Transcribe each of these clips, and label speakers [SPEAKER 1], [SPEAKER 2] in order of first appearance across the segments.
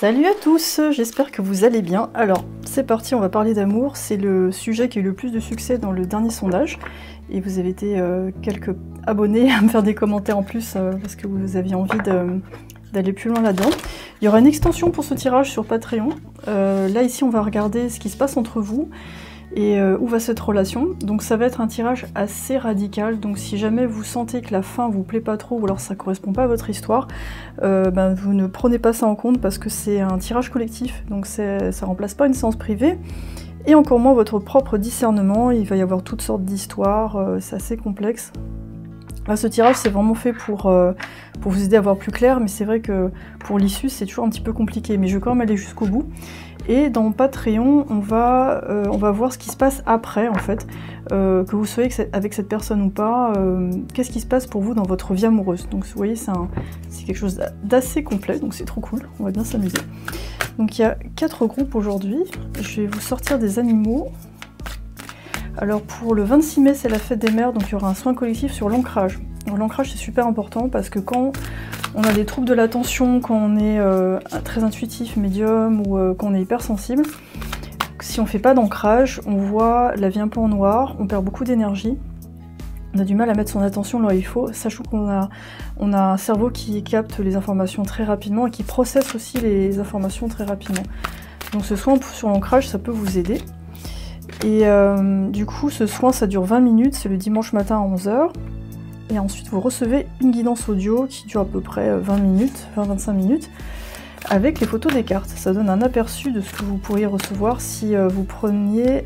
[SPEAKER 1] Salut à tous, j'espère que vous allez bien. Alors, c'est parti, on va parler d'amour. C'est le sujet qui a eu le plus de succès dans le dernier sondage. Et vous avez été quelques abonnés à me faire des commentaires en plus parce que vous aviez envie d'aller plus loin là-dedans. Il y aura une extension pour ce tirage sur Patreon. Là, ici, on va regarder ce qui se passe entre vous et où va cette relation. Donc ça va être un tirage assez radical, donc si jamais vous sentez que la fin vous plaît pas trop ou alors ça correspond pas à votre histoire, vous ne prenez pas ça en compte parce que c'est un tirage collectif, donc ça remplace pas une séance privée, et encore moins votre propre discernement. Il va y avoir toutes sortes d'histoires, c'est assez complexe. Là, ce tirage c'est vraiment fait pour vous aider à voir plus clair, mais c'est vrai que pour l'issue c'est toujours un petit peu compliqué, mais je vais quand même aller jusqu'au bout. Et dans Patreon, on va voir ce qui se passe après, en fait, que vous soyez avec cette personne ou pas, qu'est-ce qui se passe pour vous dans votre vie amoureuse. Donc vous voyez, c'est quelque chose d'assez complet, donc c'est trop cool, on va bien s'amuser. Donc il y a 4 groupes aujourd'hui, je vais vous sortir des animaux. Alors pour le 26 mai, c'est la fête des mères, donc il y aura un soin collectif sur l'ancrage. L'ancrage c'est super important parce que quand on a des troubles de l'attention, quand on est très intuitif, médium ou quand on est hypersensible, si on fait pas d'ancrage, on voit la vie un peu en noir, on perd beaucoup d'énergie, on a du mal à mettre son attention là où il faut, sachant qu'on a un cerveau qui capte les informations très rapidement et qui processe aussi les informations très rapidement. Donc ce soin sur l'ancrage, ça peut vous aider. Et du coup, ce soin, ça dure 20 minutes, c'est le dimanche matin à 11 h. Et ensuite, vous recevez une guidance audio qui dure à peu près 20 minutes, 20-25 minutes, avec les photos des cartes. Ça donne un aperçu de ce que vous pourriez recevoir si vous preniez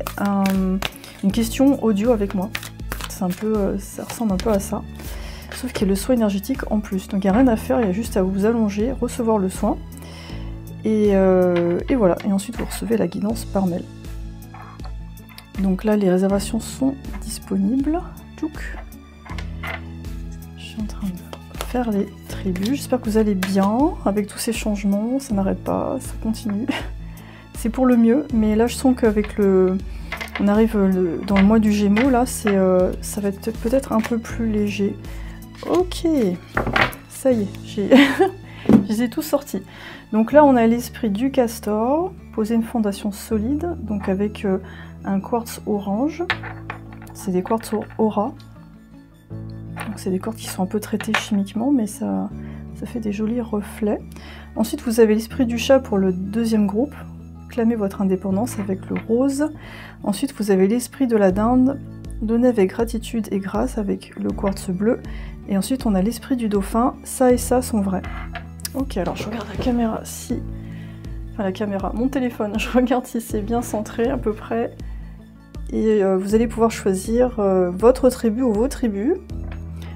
[SPEAKER 1] une question audio avec moi. Ça ressemble un peu à ça. Sauf qu'il y a le soin énergétique en plus. Donc il n'y a rien à faire, il y a juste à vous allonger, recevoir le soin. Et voilà. Et ensuite, vous recevez la guidance par mail. Donc là, les réservations sont disponibles. Tchouk. Je suis en train de faire les tribus. J'espère que vous allez bien avec tous ces changements. Ça n'arrête pas, ça continue. C'est pour le mieux, mais là je sens qu'avec on arrive dans le mois du Gémeaux, là, ça va être peut-être un peu plus léger. Ok, ça y est, je les ai tous sortis. Donc là, on a l'esprit du castor, poser une fondation solide, donc avec un quartz orange. C'est des quartz aura. Donc c'est des quartz qui sont un peu traités chimiquement, mais ça fait des jolis reflets. Ensuite, vous avez l'esprit du chat pour le deuxième groupe. Clamez votre indépendance avec le rose. Ensuite, vous avez l'esprit de la dinde. Donnez avec gratitude et grâce avec le quartz bleu. Et ensuite, on a l'esprit du dauphin. Ça et ça sont vrais. Ok, alors je regarde la caméra si... Enfin la caméra, mon téléphone. Je regarde si c'est bien centré à peu près. Et vous allez pouvoir choisir votre tribu ou vos tribus.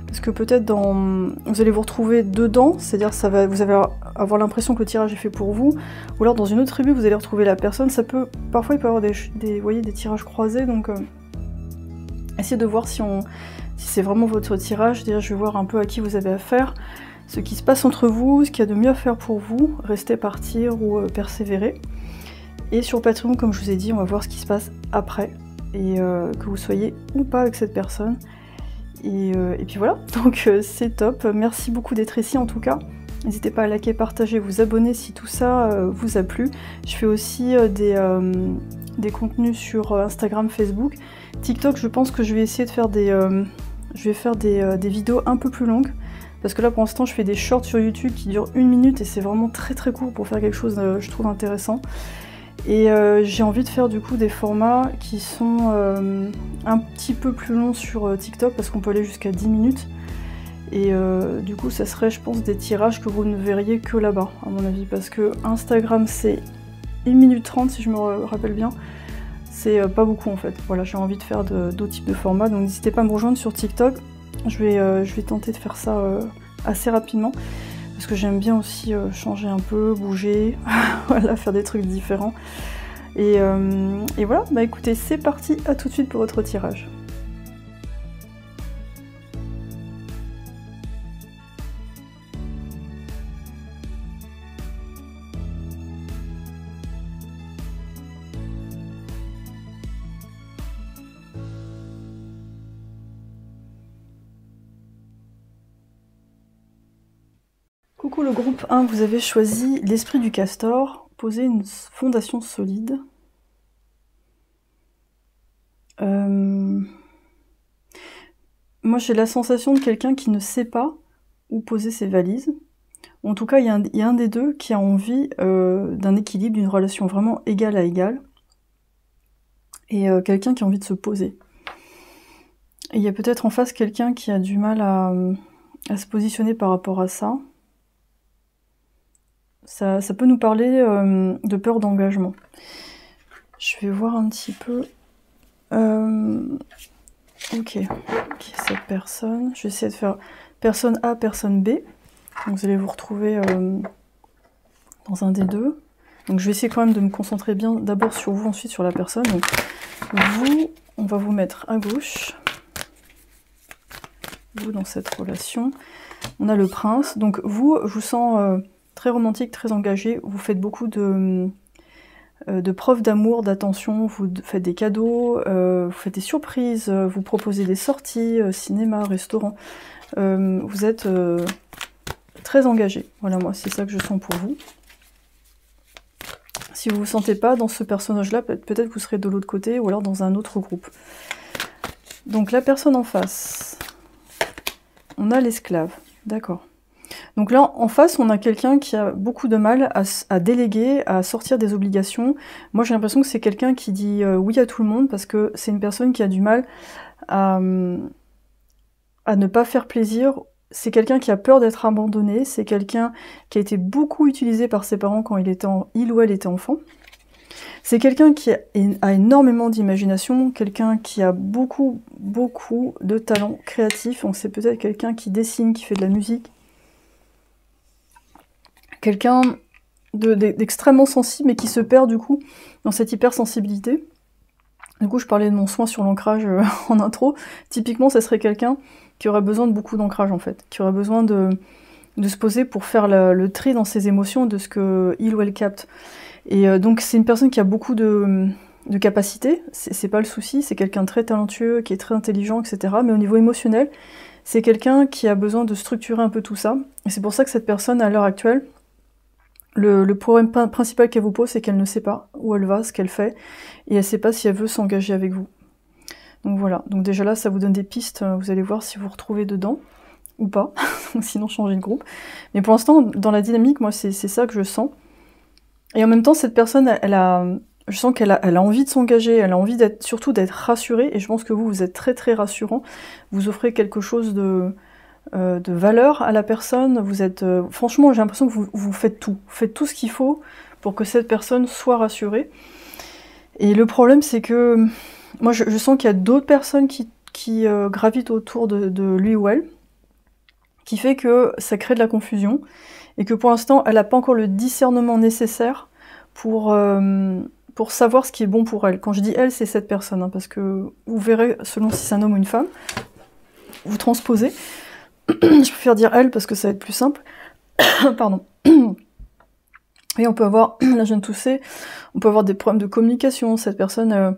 [SPEAKER 1] Parce que peut-être vous allez vous retrouver dedans, c'est-à-dire vous allez avoir l'impression que le tirage est fait pour vous, ou alors dans une autre tribu vous allez retrouver la personne. Parfois il peut y avoir des tirages croisés, donc essayez de voir si c'est vraiment votre tirage. Déjà je vais voir un peu à qui vous avez affaire, ce qui se passe entre vous, ce qu'il y a de mieux à faire pour vous, rester, partir ou persévérer. Et sur Patreon, comme je vous ai dit, on va voir ce qui se passe après, et que vous soyez ou pas avec cette personne. Et puis voilà, donc c'est top. Merci beaucoup d'être ici en tout cas. N'hésitez pas à liker, partager, vous abonner si tout ça vous a plu. Je fais aussi des contenus sur Instagram, Facebook. TikTok, je pense que je vais essayer de faire des vidéos un peu plus longues. Parce que là pour l'instant je fais des shorts sur YouTube qui durent 1 minute et c'est vraiment très très court pour faire quelque chose je trouve intéressant. Et j'ai envie de faire du coup des formats qui sont un petit peu plus longs sur TikTok parce qu'on peut aller jusqu'à 10 minutes. Et du coup ça serait je pense des tirages que vous ne verriez que là-bas à mon avis. Parce que Instagram c'est 1 minute 30 si je me rappelle bien. C'est pas beaucoup en fait. Voilà, j'ai envie de faire d'autres types de formats. Donc n'hésitez pas à me rejoindre sur TikTok. Je vais tenter de faire ça assez rapidement. Parce que j'aime bien aussi changer un peu, bouger, voilà, faire des trucs différents. Et voilà, bah écoutez, c'est parti, à tout de suite pour votre tirage. Coucou le groupe 1, vous avez choisi l'esprit du castor, poser une fondation solide. Moi j'ai la sensation de quelqu'un qui ne sait pas où poser ses valises. En tout cas, il y a un des deux qui a envie d'un équilibre, d'une relation vraiment égale à égale. Et quelqu'un qui a envie de se poser. Et il y a peut-être en face quelqu'un qui a du mal à se positionner par rapport à ça. Ça peut nous parler de peur d'engagement. Je vais voir un petit peu... Ok, cette personne. Je vais essayer de faire personne A, personne B. Donc vous allez vous retrouver dans un des deux. Donc je vais essayer quand même de me concentrer bien d'abord sur vous, ensuite sur la personne. Donc vous, on va vous mettre à gauche. Vous dans cette relation. On a le prince. Donc vous, je vous sens très romantique, très engagé. Vous faites beaucoup de preuves d'amour, d'attention. Vous faites des cadeaux, vous faites des surprises, vous proposez des sorties, cinéma, restaurant. Vous êtes très engagé. Voilà, moi, c'est ça que je sens pour vous. Si vous ne vous sentez pas dans ce personnage-là, peut-être vous serez de l'autre côté ou alors dans un autre groupe. Donc la personne en face, on a l'esclave, d'accord. Donc là, en face, on a quelqu'un qui a beaucoup de mal à déléguer, à sortir des obligations. Moi, j'ai l'impression que c'est quelqu'un qui dit oui à tout le monde parce que c'est une personne qui a du mal à ne pas faire plaisir. C'est quelqu'un qui a peur d'être abandonné. C'est quelqu'un qui a été beaucoup utilisé par ses parents quand il ou elle était enfant. C'est quelqu'un qui a énormément d'imagination, quelqu'un qui a beaucoup de talent créatif. Donc c'est peut-être quelqu'un qui dessine, qui fait de la musique. Quelqu'un d'extrêmement sensible, mais qui se perd du coup dans cette hypersensibilité. Du coup, je parlais de mon soin sur l'ancrage en intro. Typiquement, ça serait quelqu'un qui aurait besoin de beaucoup d'ancrage en fait, qui aurait besoin de se poser pour faire le tri dans ses émotions, de ce que il ou elle capte. Et donc, c'est une personne qui a beaucoup de capacités, c'est pas le souci, c'est quelqu'un de très talentueux, qui est très intelligent, etc. Mais au niveau émotionnel, c'est quelqu'un qui a besoin de structurer un peu tout ça. Et c'est pour ça que cette personne, à l'heure actuelle, le problème principal qu'elle vous pose, c'est qu'elle ne sait pas où elle va, ce qu'elle fait, et elle ne sait pas si elle veut s'engager avec vous. Donc voilà, donc déjà là, ça vous donne des pistes, vous allez voir si vous vous retrouvez dedans, ou pas, sinon changez de groupe. Mais pour l'instant, dans la dynamique, moi, c'est ça que je sens. Et en même temps, cette personne, je sens qu'elle a envie de s'engager, elle a envie surtout d'être rassurée, et je pense que vous êtes très très rassurant, vous offrez quelque chose de valeur à la personne, vous êtes... franchement, j'ai l'impression que vous faites tout ce qu'il faut pour que cette personne soit rassurée. Et le problème, c'est que moi, je sens qu'il y a d'autres personnes qui gravitent autour de lui ou elle, qui fait que ça crée de la confusion, et que pour l'instant, elle n'a pas encore le discernement nécessaire pour savoir ce qui est bon pour elle. Quand je dis elle, c'est cette personne, hein, parce que vous verrez, selon si c'est un homme ou une femme, vous transposez. Je préfère dire elle parce que ça va être plus simple. Pardon. Et on peut avoir, là je viens de tousser, on peut avoir des problèmes de communication. Cette personne,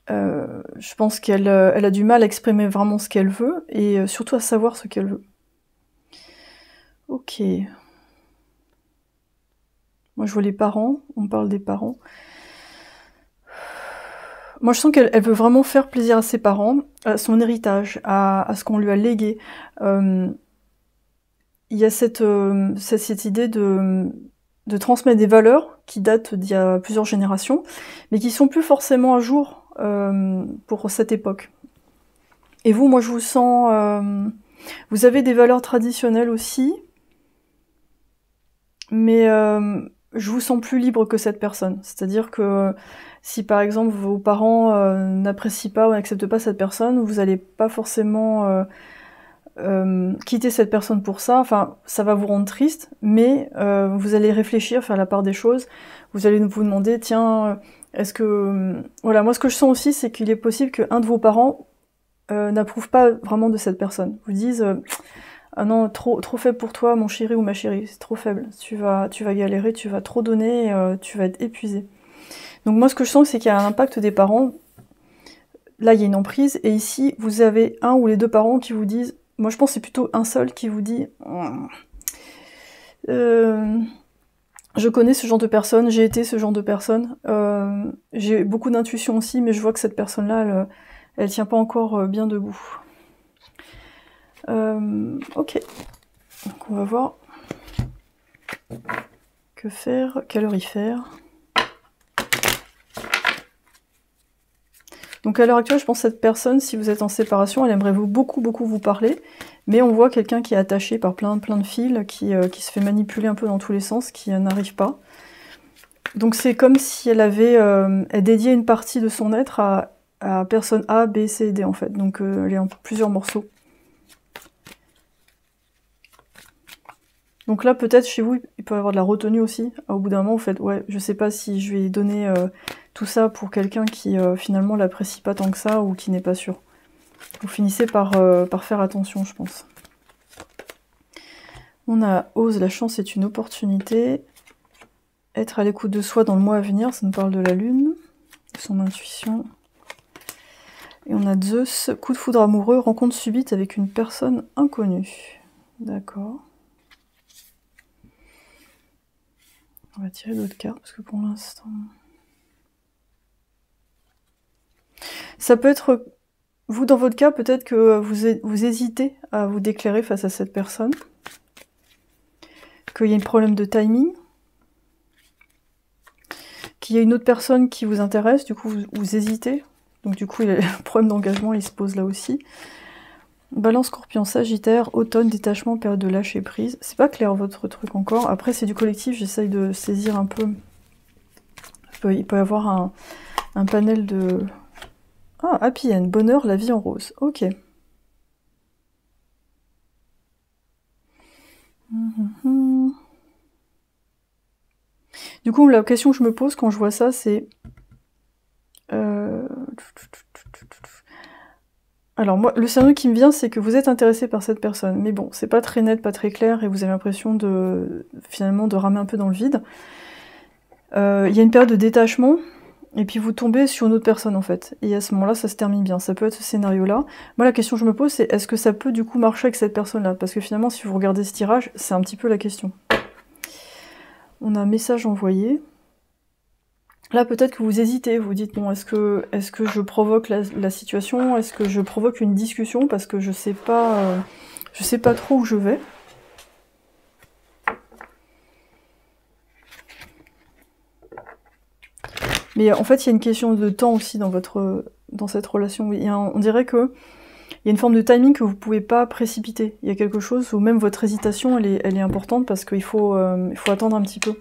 [SPEAKER 1] je pense qu'elle a du mal à exprimer vraiment ce qu'elle veut et surtout à savoir ce qu'elle veut. Ok. Moi je vois les parents, on parle des parents. Moi je sens qu'elle veut vraiment faire plaisir à ses parents, à son héritage, à ce qu'on lui a légué. Il y a cette idée de transmettre des valeurs qui datent d'il y a plusieurs générations, mais qui sont plus forcément à jour pour cette époque. Et vous, moi je vous sens... vous avez des valeurs traditionnelles aussi, mais je vous sens plus libre que cette personne. C'est-à-dire que si par exemple vos parents n'apprécient pas ou n'acceptent pas cette personne, vous n'allez pas forcément... quitter cette personne pour ça, enfin, ça va vous rendre triste, mais vous allez réfléchir, faire la part des choses, vous allez vous demander, tiens, est-ce que... voilà, moi ce que je sens aussi, c'est qu'il est possible qu'un de vos parents n'approuve pas vraiment de cette personne, vous disent, ah non, trop faible pour toi, mon chéri ou ma chérie, c'est trop faible, tu vas galérer, tu vas trop donner, tu vas être épuisé. Donc moi ce que je sens, c'est qu'il y a un impact des parents, là il y a une emprise, et ici, vous avez un ou les deux parents qui vous disent, moi je pense que c'est plutôt un seul qui vous dit Je connais ce genre de personne, j'ai été ce genre de personne. J'ai beaucoup d'intuition aussi, mais je vois que cette personne-là, elle tient pas encore bien debout. Ok. Donc on va voir. Que faire? Quelle heure y faire? Donc à l'heure actuelle, je pense que cette personne, si vous êtes en séparation, elle aimerait beaucoup vous parler, mais on voit quelqu'un qui est attaché par plein de fils, qui se fait manipuler un peu dans tous les sens, qui n'arrive pas. Donc c'est comme si elle avait elle dédiait une partie de son être à personne A, B, C, D en fait. Donc elle est en plusieurs morceaux. Donc là, peut-être chez vous, il peut y avoir de la retenue aussi. Au bout d'un moment, vous faites, ouais, je sais pas si je vais donner tout ça pour quelqu'un qui finalement l'apprécie pas tant que ça ou qui n'est pas sûr. Vous finissez par faire attention, je pense. On a ose, la chance est une opportunité. Être à l'écoute de soi dans le mois à venir, ça nous parle de la lune, de son intuition. Et on a Zeus, coup de foudre amoureux, rencontre subite avec une personne inconnue. D'accord. On va tirer d'autres cartes, parce que pour l'instant... Ça peut être... Vous, dans votre cas, peut-être que vous hésitez à vous déclarer face à cette personne. Qu'il y a un problème de timing. Qu'il y a une autre personne qui vous intéresse, du coup vous hésitez. Donc du coup, le problème d'engagement, il se pose là aussi. Balance, Scorpion, Sagittaire, automne, détachement, période de lâcher prise. C'est pas clair votre truc encore. Après, c'est du collectif, j'essaye de saisir un peu. Il peut y avoir un panel de... Ah, happy end, bonheur, la vie en rose. Ok. Du coup, la question que je me pose quand je vois ça, c'est... Alors moi, le scénario qui me vient, c'est que vous êtes intéressé par cette personne. Mais bon, c'est pas très net, pas très clair, et vous avez l'impression de finalement de ramer un peu dans le vide. Il y a une période de détachement, et puis vous tombez sur une autre personne en fait. Et à ce moment-là, ça se termine bien. Ça peut être ce scénario-là. Moi, la question que je me pose, c'est est-ce que ça peut du coup marcher avec cette personne-là? Parce que finalement, si vous regardez ce tirage, c'est un petit peu la question. On a un message envoyé. Là, peut-être que vous hésitez, vous dites, bon, est-ce que je provoque la situation? Est-ce que je provoque une discussion? Parce que je sais pas trop où je vais. Mais en fait, il y a une question de temps aussi dans cette relation. On dirait que il y a une forme de timing que vous pouvez pas précipiter. Il y a quelque chose où même votre hésitation, elle est importante parce qu'il faut attendre un petit peu.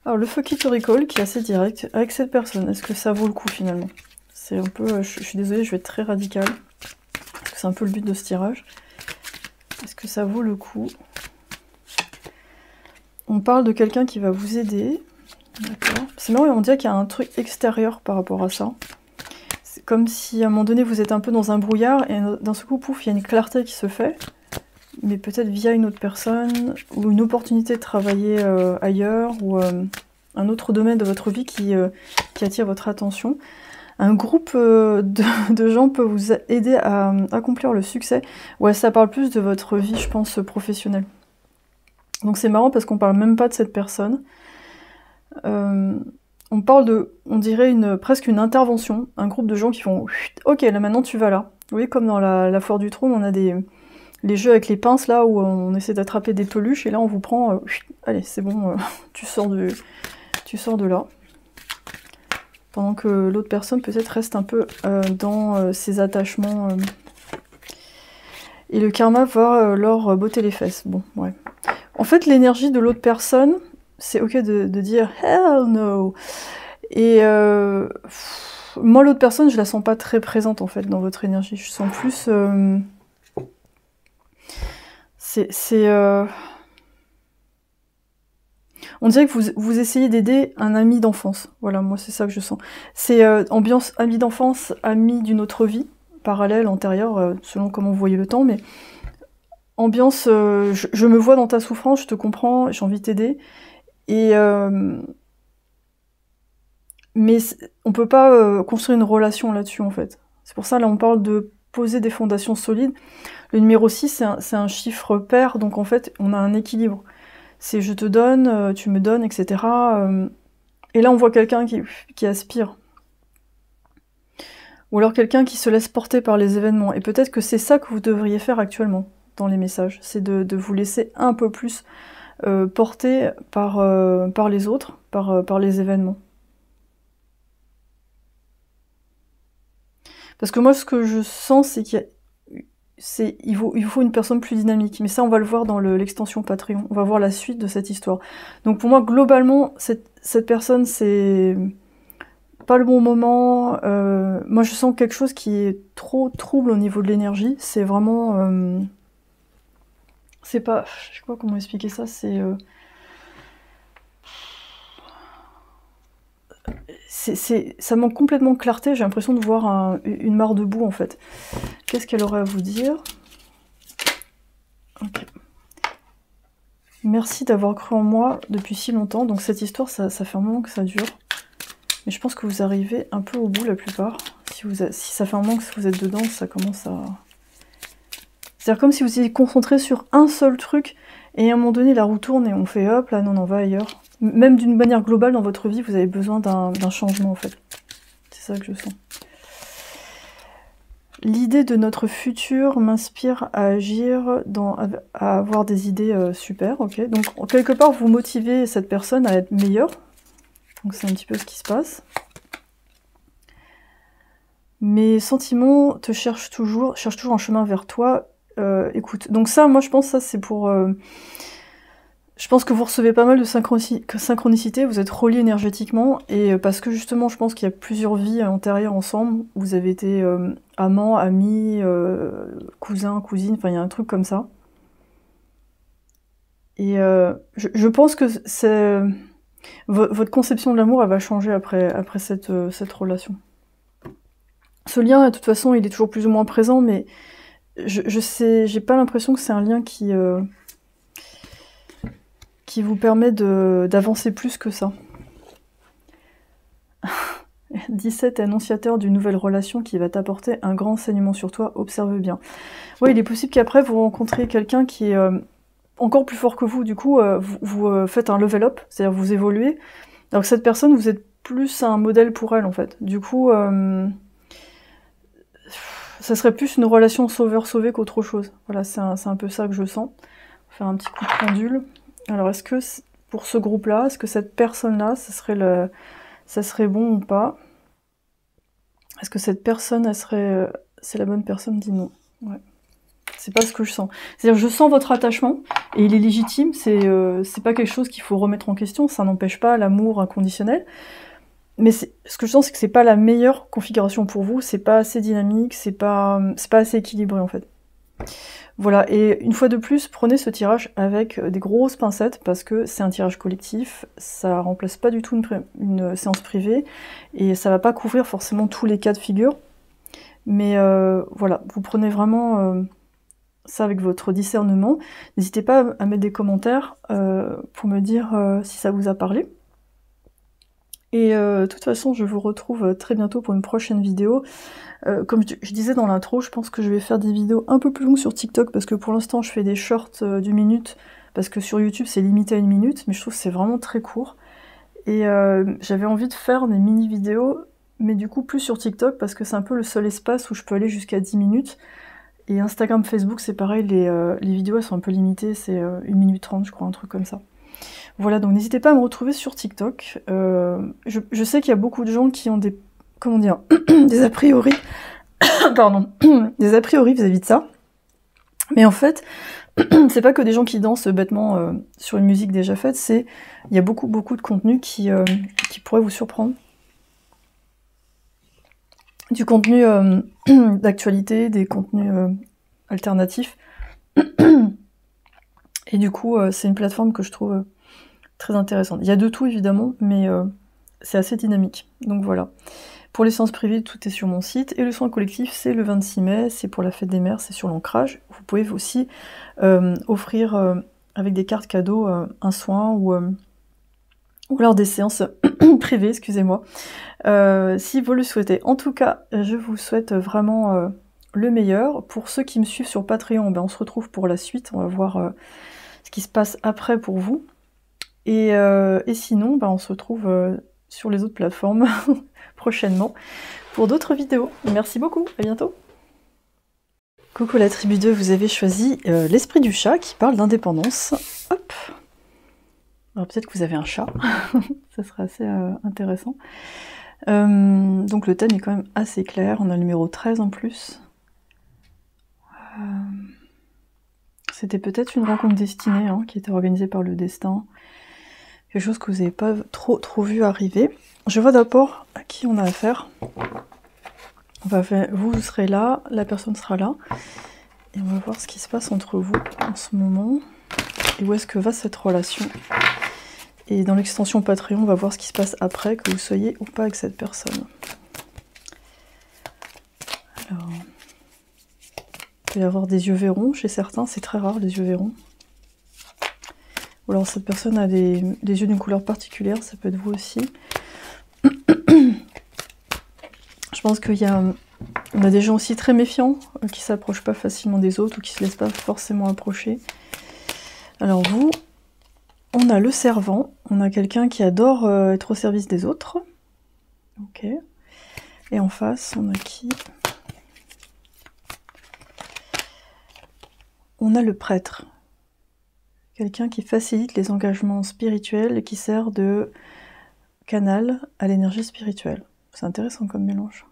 [SPEAKER 1] Alors le feu qui te recall, qui est assez direct, avec cette personne, est-ce que ça vaut le coup finalement? C'est un peu, je suis désolée, je vais être très radicale, parce que c'est un peu le but de ce tirage. Est-ce que ça vaut le coup? On parle de quelqu'un qui va vous aider, d'accord. C'est marrant, on dirait qu'il y a un truc extérieur par rapport à ça. C'est comme si à un moment donné vous êtes un peu dans un brouillard, et d'un seul coup, pouf, il y a une clarté qui se fait, mais peut-être via une autre personne, ou une opportunité de travailler ailleurs, ou un autre domaine de votre vie qui attire votre attention. Un groupe de gens peut vous aider à accomplir le succès. Ouais, ça parle plus de votre vie, je pense, professionnelle. Donc c'est marrant parce qu'on parle même pas de cette personne. On parle de, on dirait presque une intervention, un groupe de gens qui font « Ok, là maintenant tu vas là ». Vous voyez, comme dans la Foire du Trône, on a les jeux avec les pinces là où on essaie d'attraper des peluches et là on vous prend allez c'est bon tu sors de là pendant que l'autre personne peut-être reste un peu dans ses attachements et le karma va leur botter les fesses. Bon, ouais. En fait, l'énergie de l'autre personne, c'est ok de dire hell no. Et moi, l'autre personne, je la sens pas très présente en fait dans votre énergie. Je sens plus on dirait que vous essayez d'aider un ami d'enfance. Voilà, moi c'est ça que je sens. C'est ambiance ami d'enfance, ami d'une autre vie, parallèle, antérieure, selon comment vous voyez le temps, mais ambiance, je me vois dans ta souffrance, je te comprends, j'ai envie de t'aider. Et mais on peut pas construire une relation là-dessus en fait. C'est pour ça là on parle de poser des fondations solides. Le numéro 6, c'est un chiffre pair, donc en fait, on a un équilibre. C'est je te donne, tu me donnes, etc. Et là, on voit quelqu'un qui aspire. Ou alors quelqu'un qui se laisse porter par les événements. Et peut-être que c'est ça que vous devriez faire actuellement dans les messages. C'est de vous laisser un peu plus porter par les autres, par les événements. Parce que moi, ce que je sens, c'est il vous faut une personne plus dynamique. Mais ça, on va le voir dans l'extension Patreon. On va voir la suite de cette histoire. Donc pour moi, globalement, cette personne, c'est pas le bon moment. Moi, je sens quelque chose qui est trop trouble au niveau de l'énergie. C'est vraiment... c'est pas... Je sais pas comment expliquer ça. Ça manque complètement de clarté. J'ai l'impression de voir une mare de boue, en fait. Qu'est-ce qu'elle aurait à vous dire? Ok. Merci d'avoir cru en moi depuis si longtemps. Donc cette histoire, ça fait un moment que ça dure. Mais je pense que vous arrivez un peu au bout la plupart. Si ça fait un moment que vous êtes dedans, ça commence à... C'est-à-dire comme si vous étiez concentré sur un seul truc, et à un moment donné, la roue tourne et on fait hop, là, non, on va ailleurs. Même d'une manière globale dans votre vie, vous avez besoin d'un changement, en fait. C'est ça que je sens. L'idée de notre futur m'inspire à agir, à avoir des idées super, ok. Donc, quelque part, vous motivez cette personne à être meilleure. Donc, c'est un petit peu ce qui se passe. Mes sentiments te cherchent toujours un chemin vers toi. Écoute, donc ça, moi, je pense ça, c'est pour... je pense que vous recevez pas mal de synchronicité, vous êtes reliés énergétiquement, et parce que justement, je pense qu'il y a plusieurs vies antérieures ensemble, vous avez été amants, amis, cousins, cousines, enfin il y a un truc comme ça. Et je pense que votre conception de l'amour, elle va changer après cette relation. Ce lien, de toute façon, il est toujours plus ou moins présent, mais j'ai pas l'impression que c'est un lien qui vous permet d'avancer plus que ça. 17 est annonciateur d'une nouvelle relation qui va t'apporter un grand enseignement sur toi, observe bien. Oui, il est possible qu'après vous rencontriez quelqu'un qui est encore plus fort que vous, du coup vous faites un level up, c'est-à-dire vous évoluez, alors que cette personne, vous êtes plus un modèle pour elle en fait. Du coup, ça serait plus une relation sauveur-sauvé qu'autre chose. Voilà, c'est un peu ça que je sens. On va faire un petit coup de pendule. Alors, est-ce que, pour ce groupe-là, est-ce que cette personne-là, ça serait bon ou pas? Est-ce que cette personne, c'est la bonne personne? Dis non. Ouais. C'est pas ce que je sens. C'est-à-dire, je sens votre attachement, et il est légitime, c'est pas quelque chose qu'il faut remettre en question, ça n'empêche pas l'amour inconditionnel. Mais ce que je sens, c'est que c'est pas la meilleure configuration pour vous, c'est pas assez dynamique, c'est pas assez équilibré en fait. Voilà, et une fois de plus, prenez ce tirage avec des grosses pincettes, parce que c'est un tirage collectif, ça remplace pas du tout une séance privée, et ça va pas couvrir forcément tous les cas de figure. Mais voilà, vous prenez vraiment ça avec votre discernement. N'hésitez pas à mettre des commentaires pour me dire si ça vous a parlé. Et de toute façon, je vous retrouve très bientôt pour une prochaine vidéo. Comme je disais dans l'intro, je pense que je vais faire des vidéos un peu plus longues sur TikTok, parce que pour l'instant, je fais des shorts d'une minute, parce que sur YouTube, c'est limité à 1 minute, mais je trouve que c'est vraiment très court. Et j'avais envie de faire des mini-vidéos, mais du coup, plus sur TikTok, parce que c'est un peu le seul espace où je peux aller jusqu'à 10 minutes. Et Instagram, Facebook, c'est pareil, les vidéos, elles sont un peu limitées, c'est 1 minute 30, je crois, un truc comme ça. Voilà, donc n'hésitez pas à me retrouver sur TikTok. Je sais qu'il y a beaucoup de gens qui ont des... Comment dire? Des a priori... Pardon. Des a priori vis-à-vis de ça. Mais en fait, c'est pas que des gens qui dansent bêtement sur une musique déjà faite, il y a beaucoup de contenu qui pourrait vous surprendre. Du contenu d'actualité, des contenus alternatifs. Et du coup, c'est une plateforme que je trouve très intéressante. Il y a de tout évidemment, mais c'est assez dynamique. Donc voilà. Pour les séances privées, tout est sur mon site. Et le soin collectif, c'est le 26 mai, c'est pour la fête des mères, c'est sur l'ancrage. Vous pouvez aussi offrir avec des cartes cadeaux un soin ou alors des séances privées, excusez-moi, si vous le souhaitez. En tout cas, je vous souhaite vraiment le meilleur. Pour ceux qui me suivent sur Patreon, ben, on se retrouve pour la suite. On va voir ce qui se passe après pour vous. Et sinon, ben, on se retrouve sur les autres plateformes prochainement pour d'autres vidéos. Merci beaucoup, à bientôt. Coucou la tribu 2, vous avez choisi l'esprit du chat qui parle d'indépendance. Hop. Alors peut-être que vous avez un chat, ça serait assez intéressant. Donc le thème est quand même assez clair, on a le numéro 13 en plus. C'était peut-être une rencontre destinée hein, qui était organisée par le destin. Quelque chose que vous n'avez pas trop vu arriver. Je vois d'abord à qui on a affaire. Vous serez là, la personne sera là. Et on va voir ce qui se passe entre vous en ce moment. Et où est-ce que va cette relation. Et dans l'extension Patreon, on va voir ce qui se passe après, que vous soyez ou pas avec cette personne. Alors, il peut y avoir des yeux verrons chez certains, c'est très rare les yeux verrons. Ou alors cette personne a des yeux d'une couleur particulière, ça peut être vous aussi. Je pense qu'il y a... On a des gens aussi très méfiants, qui s'approchent pas facilement des autres, ou qui se laissent pas forcément approcher. Alors vous... On a le servant, on a quelqu'un qui adore être au service des autres. Ok. Et en face, on a qui? On a le prêtre. Quelqu'un qui facilite les engagements spirituels et qui sert de canal à l'énergie spirituelle. C'est intéressant comme mélange.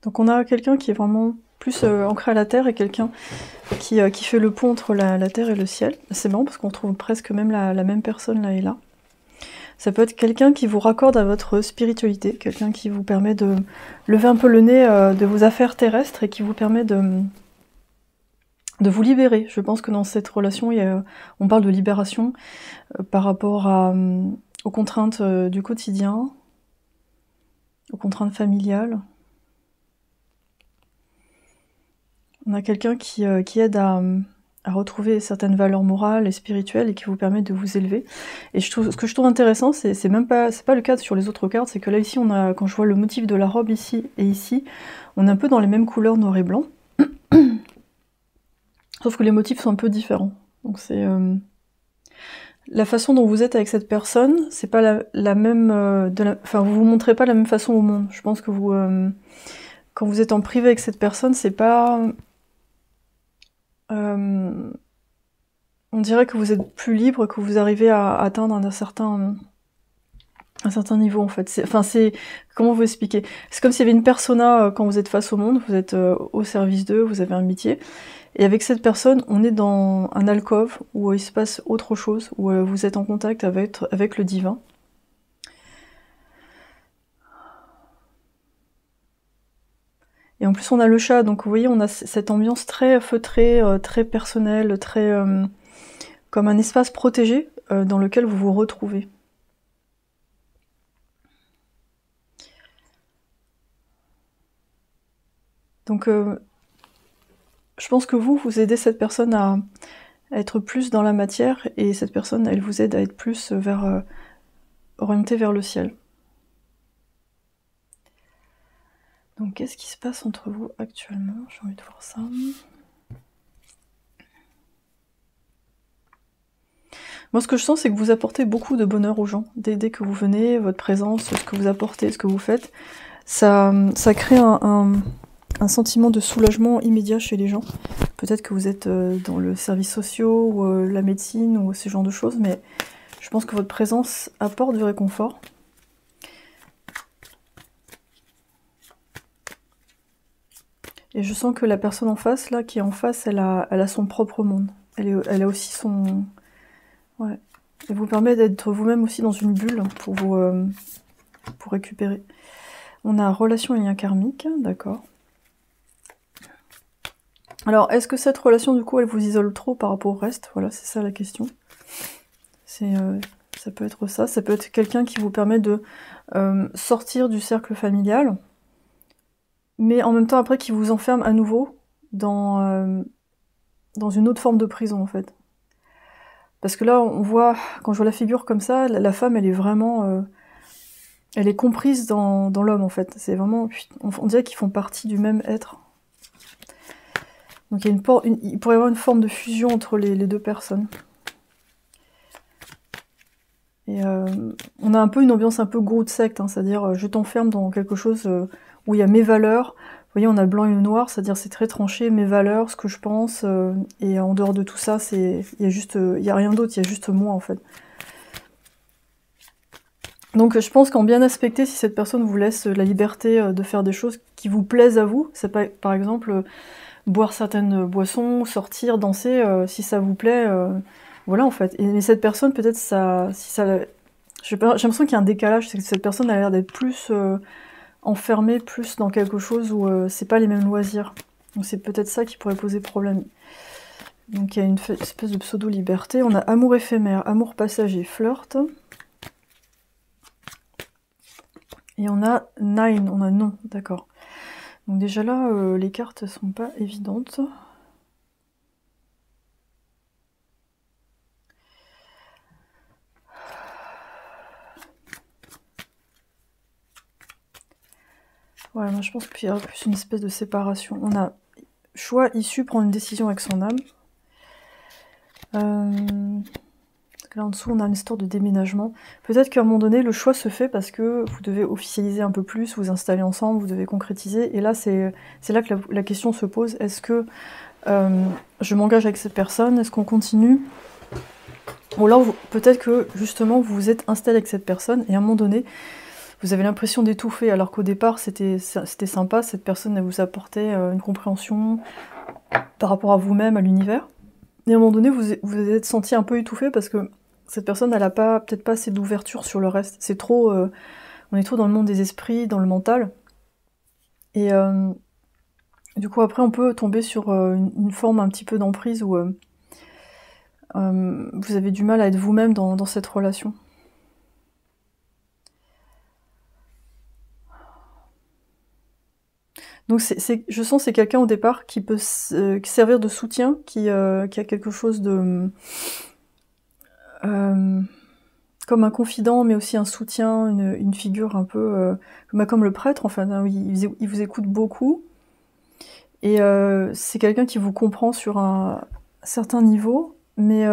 [SPEAKER 1] Donc on a quelqu'un qui est vraiment plus ancré à la terre et quelqu'un qui fait le pont entre la terre et le ciel. C'est marrant parce qu'on trouve presque même la même personne là et là. Ça peut être quelqu'un qui vous raccorde à votre spiritualité, quelqu'un qui vous permet de lever un peu le nez de vos affaires terrestres et qui vous permet de vous libérer. Je pense que dans cette relation, on parle de libération par rapport aux contraintes du quotidien, aux contraintes familiales. On a quelqu'un qui aide à retrouver certaines valeurs morales et spirituelles et qui vous permet de vous élever. Et ce que je trouve intéressant, c'est pas le cas sur les autres cartes, c'est que là ici, quand je vois le motif de la robe ici et ici, on est un peu dans les mêmes couleurs noir et blanc. Sauf que les motifs sont un peu différents. Donc c'est... la façon dont vous êtes avec cette personne, c'est pas la même... Enfin, vous vous montrez pas de la même façon au monde. Je pense que vous... quand vous êtes en privé avec cette personne, c'est pas... on dirait que vous êtes plus libre, que vous arrivez à atteindre un certain niveau en fait. Comment vous expliquer? C'est comme s'il y avait une persona quand vous êtes face au monde, vous êtes au service d'eux, vous avez un métier. Et avec cette personne, on est dans un alcôve où il se passe autre chose, où vous êtes en contact avec le divin. Et en plus on a le chat, donc vous voyez, on a cette ambiance très feutrée, très personnelle, très comme un espace protégé dans lequel vous vous retrouvez. Donc je pense que vous aidez cette personne à être plus dans la matière, et cette personne, elle vous aide à être plus orientée vers le ciel. Donc qu'est-ce qui se passe entre vous actuellement? J'ai envie de voir ça. Moi ce que je sens, c'est que vous apportez beaucoup de bonheur aux gens. Dès que vous venez, votre présence, ce que vous apportez, ce que vous faites, ça crée un sentiment de soulagement immédiat chez les gens. Peut-être que vous êtes dans le service social ou la médecine ou ce genre de choses, mais je pense que votre présence apporte du réconfort. Et je sens que la personne en face, là, qui est en face, elle a son propre monde. Elle a aussi son... Ouais. Elle vous permet d'être vous-même aussi dans une bulle pour récupérer. On a relation et lien karmique, d'accord. Alors, est-ce que cette relation, du coup, elle vous isole trop par rapport au reste? Voilà, c'est ça la question. Ça peut être ça. Ça peut être quelqu'un qui vous permet de sortir du cercle familial, mais en même temps, après, qui vous enferme à nouveau dans une autre forme de prison, en fait. Parce que là, on voit, quand je vois la figure comme ça, la femme, elle est vraiment... elle est comprise dans l'homme en fait. C'est vraiment, on dirait qu'ils font partie du même être. Donc il pourrait y avoir une forme de fusion entre les deux personnes. Et on a un peu une ambiance un peu gourou de secte, hein, c'est-à-dire je t'enferme dans quelque chose où il y a mes valeurs. Vous voyez, on a le blanc et le noir, c'est-à-dire c'est très tranché, mes valeurs, ce que je pense, et en dehors de tout ça, il y a rien d'autre, il y a juste moi en fait. Donc je pense qu'en bien aspecté, si cette personne vous laisse la liberté de faire des choses qui vous plaisent à vous, c'est pas, par exemple boire certaines boissons, sortir, danser, si ça vous plaît, voilà en fait. Mais cette personne, peut-être j'ai l'impression qu'il y a un décalage, c'est que cette personne a l'air d'être plus enfermée, plus dans quelque chose où c'est pas les mêmes loisirs. Donc c'est peut-être ça qui pourrait poser problème. Donc il y a une espèce de pseudo-liberté. On a amour éphémère, amour passager, flirt. Et on a nine, on a non, d'accord. Donc déjà là, les cartes sont pas évidentes. Ouais, moi je pense qu'il y a plus une espèce de séparation. On a choix, issue, prendre une décision avec son âme. Là en dessous, on a une histoire de déménagement. Peut-être qu'à un moment donné, le choix se fait parce que vous devez officialiser un peu plus, vous installer ensemble, vous devez concrétiser. Et là, c'est là que la question se pose. Est-ce que je m'engage avec cette personne? Est-ce qu'on continue? Ou alors, peut-être que justement, vous vous êtes installé avec cette personne et à un moment donné, vous avez l'impression d'étouffer, alors qu'au départ, c'était sympa. Cette personne, elle vous apportait une compréhension par rapport à vous-même, à l'univers. Et à un moment donné, vous vous êtes senti un peu étouffé parce que cette personne, elle a peut-être pas assez d'ouverture sur le reste. C'est trop, on est trop dans le monde des esprits, dans le mental. Et du coup, après, on peut tomber sur une forme un petit peu d'emprise où vous avez du mal à être vous-même dans cette relation. Donc je sens que c'est quelqu'un au départ qui peut servir de soutien, qui a quelque chose de... comme un confident, mais aussi un soutien, une figure un peu... comme le prêtre, enfin, hein, il vous écoute beaucoup. Et c'est quelqu'un qui vous comprend sur un certain niveau, mais...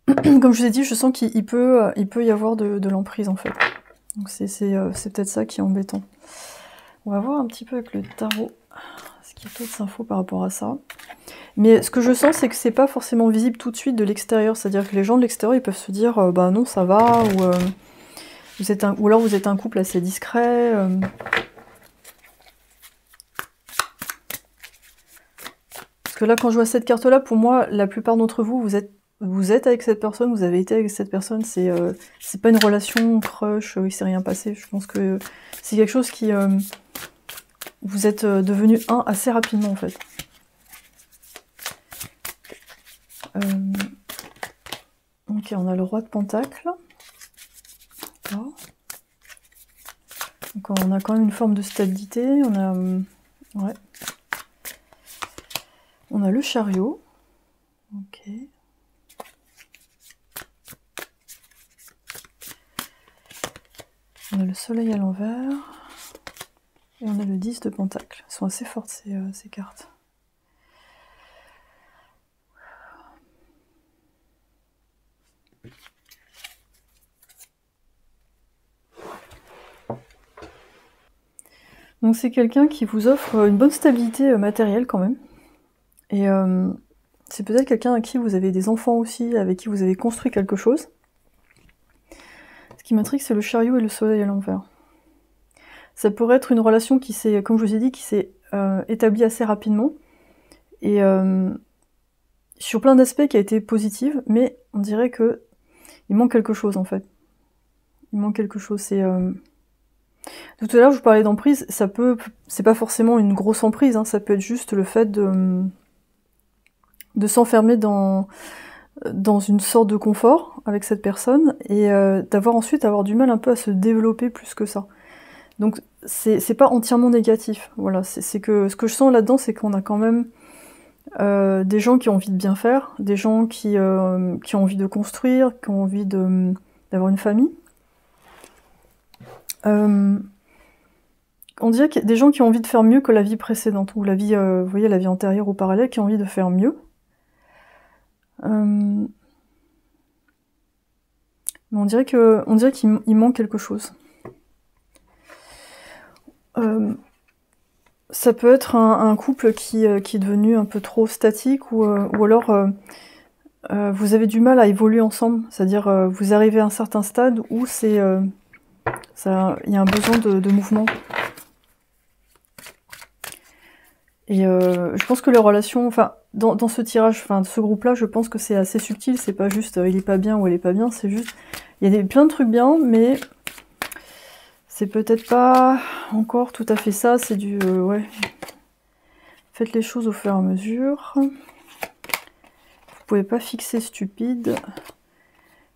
[SPEAKER 1] comme je vous ai dit, je sens qu'il peut y avoir de l'emprise, en fait. Donc c'est peut-être ça qui est embêtant. On va voir un petit peu avec le tarot ce qu'il y a d'autres infos par rapport à ça. Mais ce que je sens, c'est que c'est pas forcément visible tout de suite de l'extérieur. C'est-à-dire que les gens de l'extérieur, ils peuvent se dire bah non, ça va, ou alors vous êtes un couple assez discret. Parce que là, quand je vois cette carte-là, pour moi, la plupart d'entre vous, vous êtes avec cette personne, vous avez été avec cette personne, c'est pas une relation crush, il s'est rien passé. Je pense que c'est quelque chose qui... vous êtes devenu un assez rapidement, en fait. Ok, on a le roi de Pentacle. D'accord. Donc on a quand même une forme de stabilité. On a... ouais. On a le chariot. Ok. On a le soleil à l'envers. Et on a le 10 de Pentacle. Elles sont assez fortes ces cartes. Donc c'est quelqu'un qui vous offre une bonne stabilité matérielle quand même. Et c'est peut-être quelqu'un à qui vous avez des enfants aussi, avec qui vous avez construit quelque chose. Ce qui m'intrigue, c'est le chariot et le soleil à l'envers. Ça pourrait être une relation qui s'est, comme je vous ai dit, qui s'est établie assez rapidement. Et sur plein d'aspects qui a été positive, mais on dirait que il manque quelque chose en fait. Il manque quelque chose, c'est... Tout à l'heure, je vous parlais d'emprise, c'est pas forcément une grosse emprise, hein, ça peut être juste le fait de s'enfermer dans une sorte de confort avec cette personne, et ensuite avoir du mal un peu à se développer plus que ça. Donc c'est pas entièrement négatif, voilà, c'est que ce que je sens là-dedans, c'est qu'on a quand même des gens qui ont envie de bien faire, des gens qui ont envie de construire, qui ont envie d'avoir une famille, Euh, on dirait qu'il y a des gens qui ont envie de faire mieux que la vie précédente, ou la vie, vous voyez, la vie antérieure ou parallèle, qui ont envie de faire mieux. Mais on dirait qu'il manque quelque chose. Ça peut être un couple qui est devenu un peu trop statique, ou alors vous avez du mal à évoluer ensemble. C'est-à-dire vous arrivez à un certain stade où il y a un besoin de mouvement. Et je pense que les relations, enfin, dans ce tirage, enfin, ce groupe-là, je pense que c'est assez subtil. C'est pas juste il est pas bien ou elle est pas bien. C'est juste, il y a plein de trucs bien, mais c'est peut-être pas encore tout à fait ça. C'est du, ouais. Faites les choses au fur et à mesure. Vous pouvez pas fixer stupide.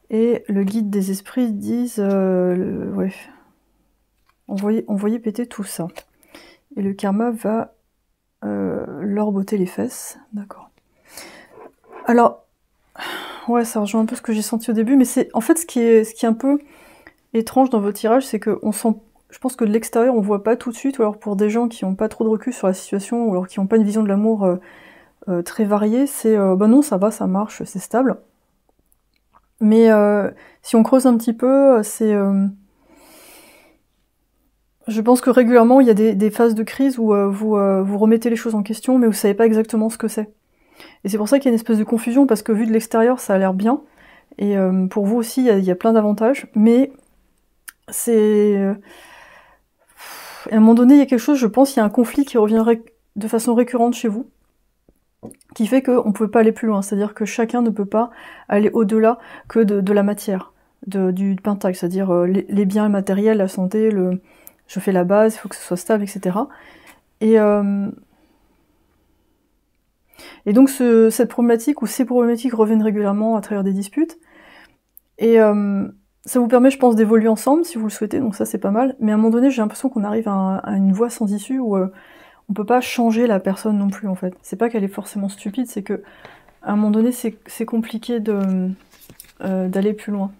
[SPEAKER 1] Et le guide des esprits disent, ouais, envoyez péter tout ça. Et le karma va leur botter les fesses. D'accord. Alors, ouais, ça rejoint un peu ce que j'ai senti au début, mais c'est en fait ce qui est un peu étrange dans vos tirages, c'est que on sent, je pense que de l'extérieur on voit pas tout de suite, ou alors pour des gens qui n'ont pas trop de recul sur la situation, ou alors qui n'ont pas une vision de l'amour très variée, c'est bah non, ça va, ça marche, c'est stable. Mais si on creuse un petit peu, c'est je pense que régulièrement il y a des phases de crise où vous remettez les choses en question, mais vous savez pas exactement ce que c'est. Et c'est pour ça qu'il y a une espèce de confusion, parce que vu de l'extérieur ça a l'air bien, et pour vous aussi il y a plein d'avantages, mais c'est... à un moment donné il y a quelque chose, je pense, il y a un conflit qui revient de façon récurrente chez vous, qui fait qu'on ne peut pas aller plus loin, c'est-à-dire que chacun ne peut pas aller au-delà que de la matière, du pentacle, c'est-à-dire les biens matériels, la santé, je fais la base, il faut que ce soit stable, etc. Et donc cette problématique, ou ces problématiques reviennent régulièrement à travers des disputes, et ça vous permet, je pense, d'évoluer ensemble, si vous le souhaitez, donc ça c'est pas mal, mais à un moment donné j'ai l'impression qu'on arrive à une voie sans issue, où on peut pas changer la personne non plus, en fait. C'est pas qu'elle est forcément stupide, c'est que à un moment donné c'est compliqué d'aller plus loin.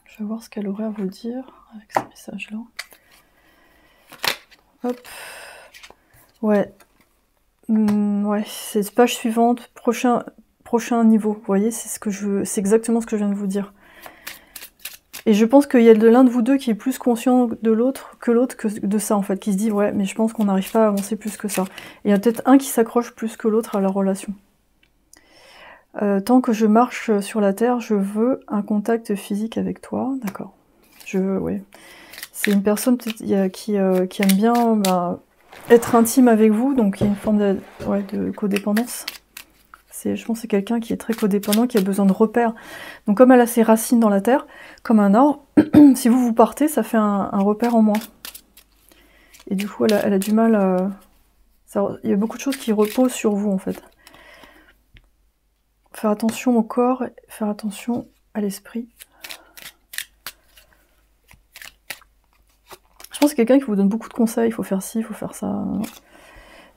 [SPEAKER 1] Je vais voir ce qu'elle aurait à vous dire avec ce message-là. Hop. Ouais. Ouais, c'est page suivante, prochain niveau. Vous voyez, c'est exactement ce que je viens de vous dire. Et je pense qu'il y a de l'un de vous deux qui est plus conscient de l'autre que de ça, en fait, qui se dit ouais, mais je pense qu'on n'arrive pas à avancer plus que ça. Et il y a peut-être un qui s'accroche plus que l'autre à la relation. Tant que je marche sur la terre, je veux un contact physique avec toi. D'accord. Ouais. C'est une personne qui aime bien être intime avec vous, donc il y a une forme de codépendance. Je pense que c'est quelqu'un qui est très codépendant, qui a besoin de repères. Donc comme elle a ses racines dans la terre, comme un arbre, si vous partez, ça fait un repère en moins. Et du coup, elle a du mal il y a beaucoup de choses qui reposent sur vous, en fait. Faire attention au corps, faire attention à l'esprit. Je pense que c'est quelqu'un qui vous donne beaucoup de conseils, il faut faire ci, il faut faire ça.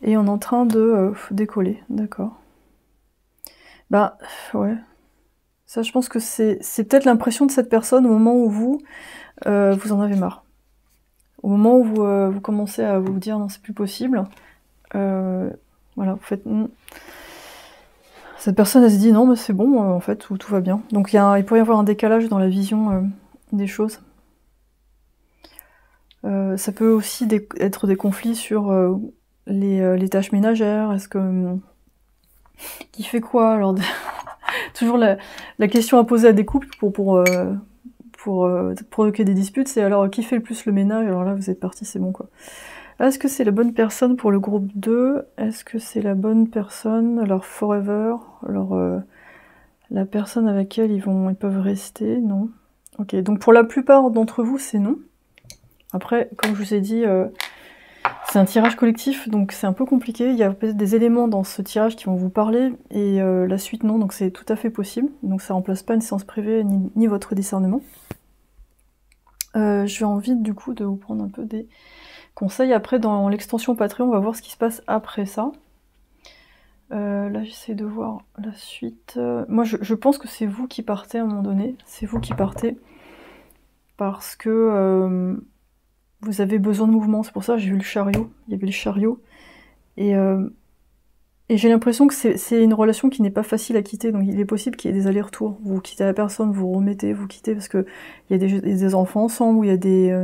[SPEAKER 1] Et on est en train de décoller, d'accord. Bah, ouais. Ça, je pense que c'est peut-être l'impression de cette personne au moment où vous en avez marre. Au moment où vous commencez à vous dire non, c'est plus possible. Voilà, vous faites... Cette personne, elle se dit non, mais c'est bon, en fait, tout va bien. Donc il pourrait y avoir un décalage dans la vision des choses. Ça peut aussi être des conflits sur les tâches ménagères. Est-ce que... qui fait quoi alors? Toujours la question à poser à des couples pour provoquer des disputes, c'est alors qui fait le plus le ménage? Alors là, vous êtes partis, c'est bon quoi. Est-ce que c'est la bonne personne pour le groupe 2? Est-ce que c'est la bonne personne? Alors forever, alors la personne avec laquelle ils peuvent rester? Non. Ok, donc pour la plupart d'entre vous, c'est non. Après, comme je vous ai dit, c'est un tirage collectif, donc c'est un peu compliqué. Il y a peut-être des éléments dans ce tirage qui vont vous parler, et la suite non, donc c'est tout à fait possible. Donc ça remplace pas une séance privée, ni votre discernement. J'ai envie du coup de vous prendre un peu des conseils. Après, dans l'extension Patreon, on va voir ce qui se passe après ça. Là, j'essaie de voir la suite. Moi, je pense que c'est vous qui partez à un moment donné. C'est vous qui partez. parce que vous avez besoin de mouvement. C'est pour ça que j'ai vu le chariot. Il y avait le chariot. Et j'ai l'impression que c'est une relation qui n'est pas facile à quitter. Donc il est possible qu'il y ait des allers-retours. Vous quittez la personne, vous remettez, vous quittez, parce qu'il y a des enfants ensemble, ou il y a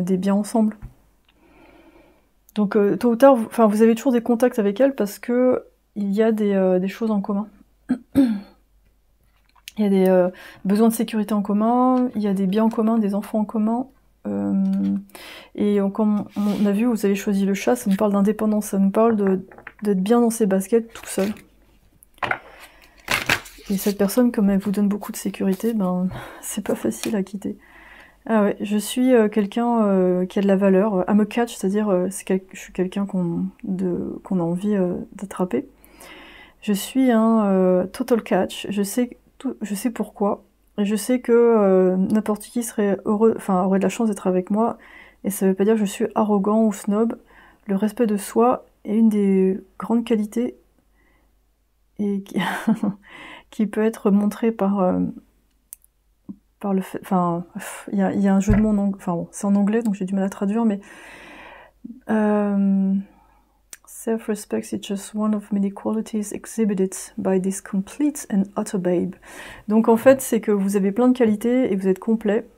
[SPEAKER 1] des biens ensemble. Donc tôt ou tard, vous avez toujours des contacts avec elle, parce que il y a des choses en commun. Il y a des besoins de sécurité en commun, il y a des biens en commun, des enfants en commun. Et comme on a vu, vous avez choisi le chat, ça nous parle d'indépendance, ça nous parle d'être bien dans ses baskets tout seul. Et cette personne, comme elle vous donne beaucoup de sécurité, ben c'est pas facile à quitter. Ah ouais, je suis quelqu'un qui a de la valeur, I'm a catch, c'est-à-dire je suis quelqu'un qu'on a envie d'attraper. Je suis un total catch, je sais pourquoi. Je sais que n'importe qui serait aurait de la chance d'être avec moi, et ça veut pas dire que je suis arrogant ou snob. Le respect de soi est une des grandes qualités et qui peut être montrée par le fait... Enfin, il y a un jeu de mots, enfin bon, c'est en anglais, donc j'ai du mal à traduire, mais... Self-respect is just one of many qualities exhibited by this complete and utter babe. Donc en fait, c'est que vous avez plein de qualités et vous êtes complet.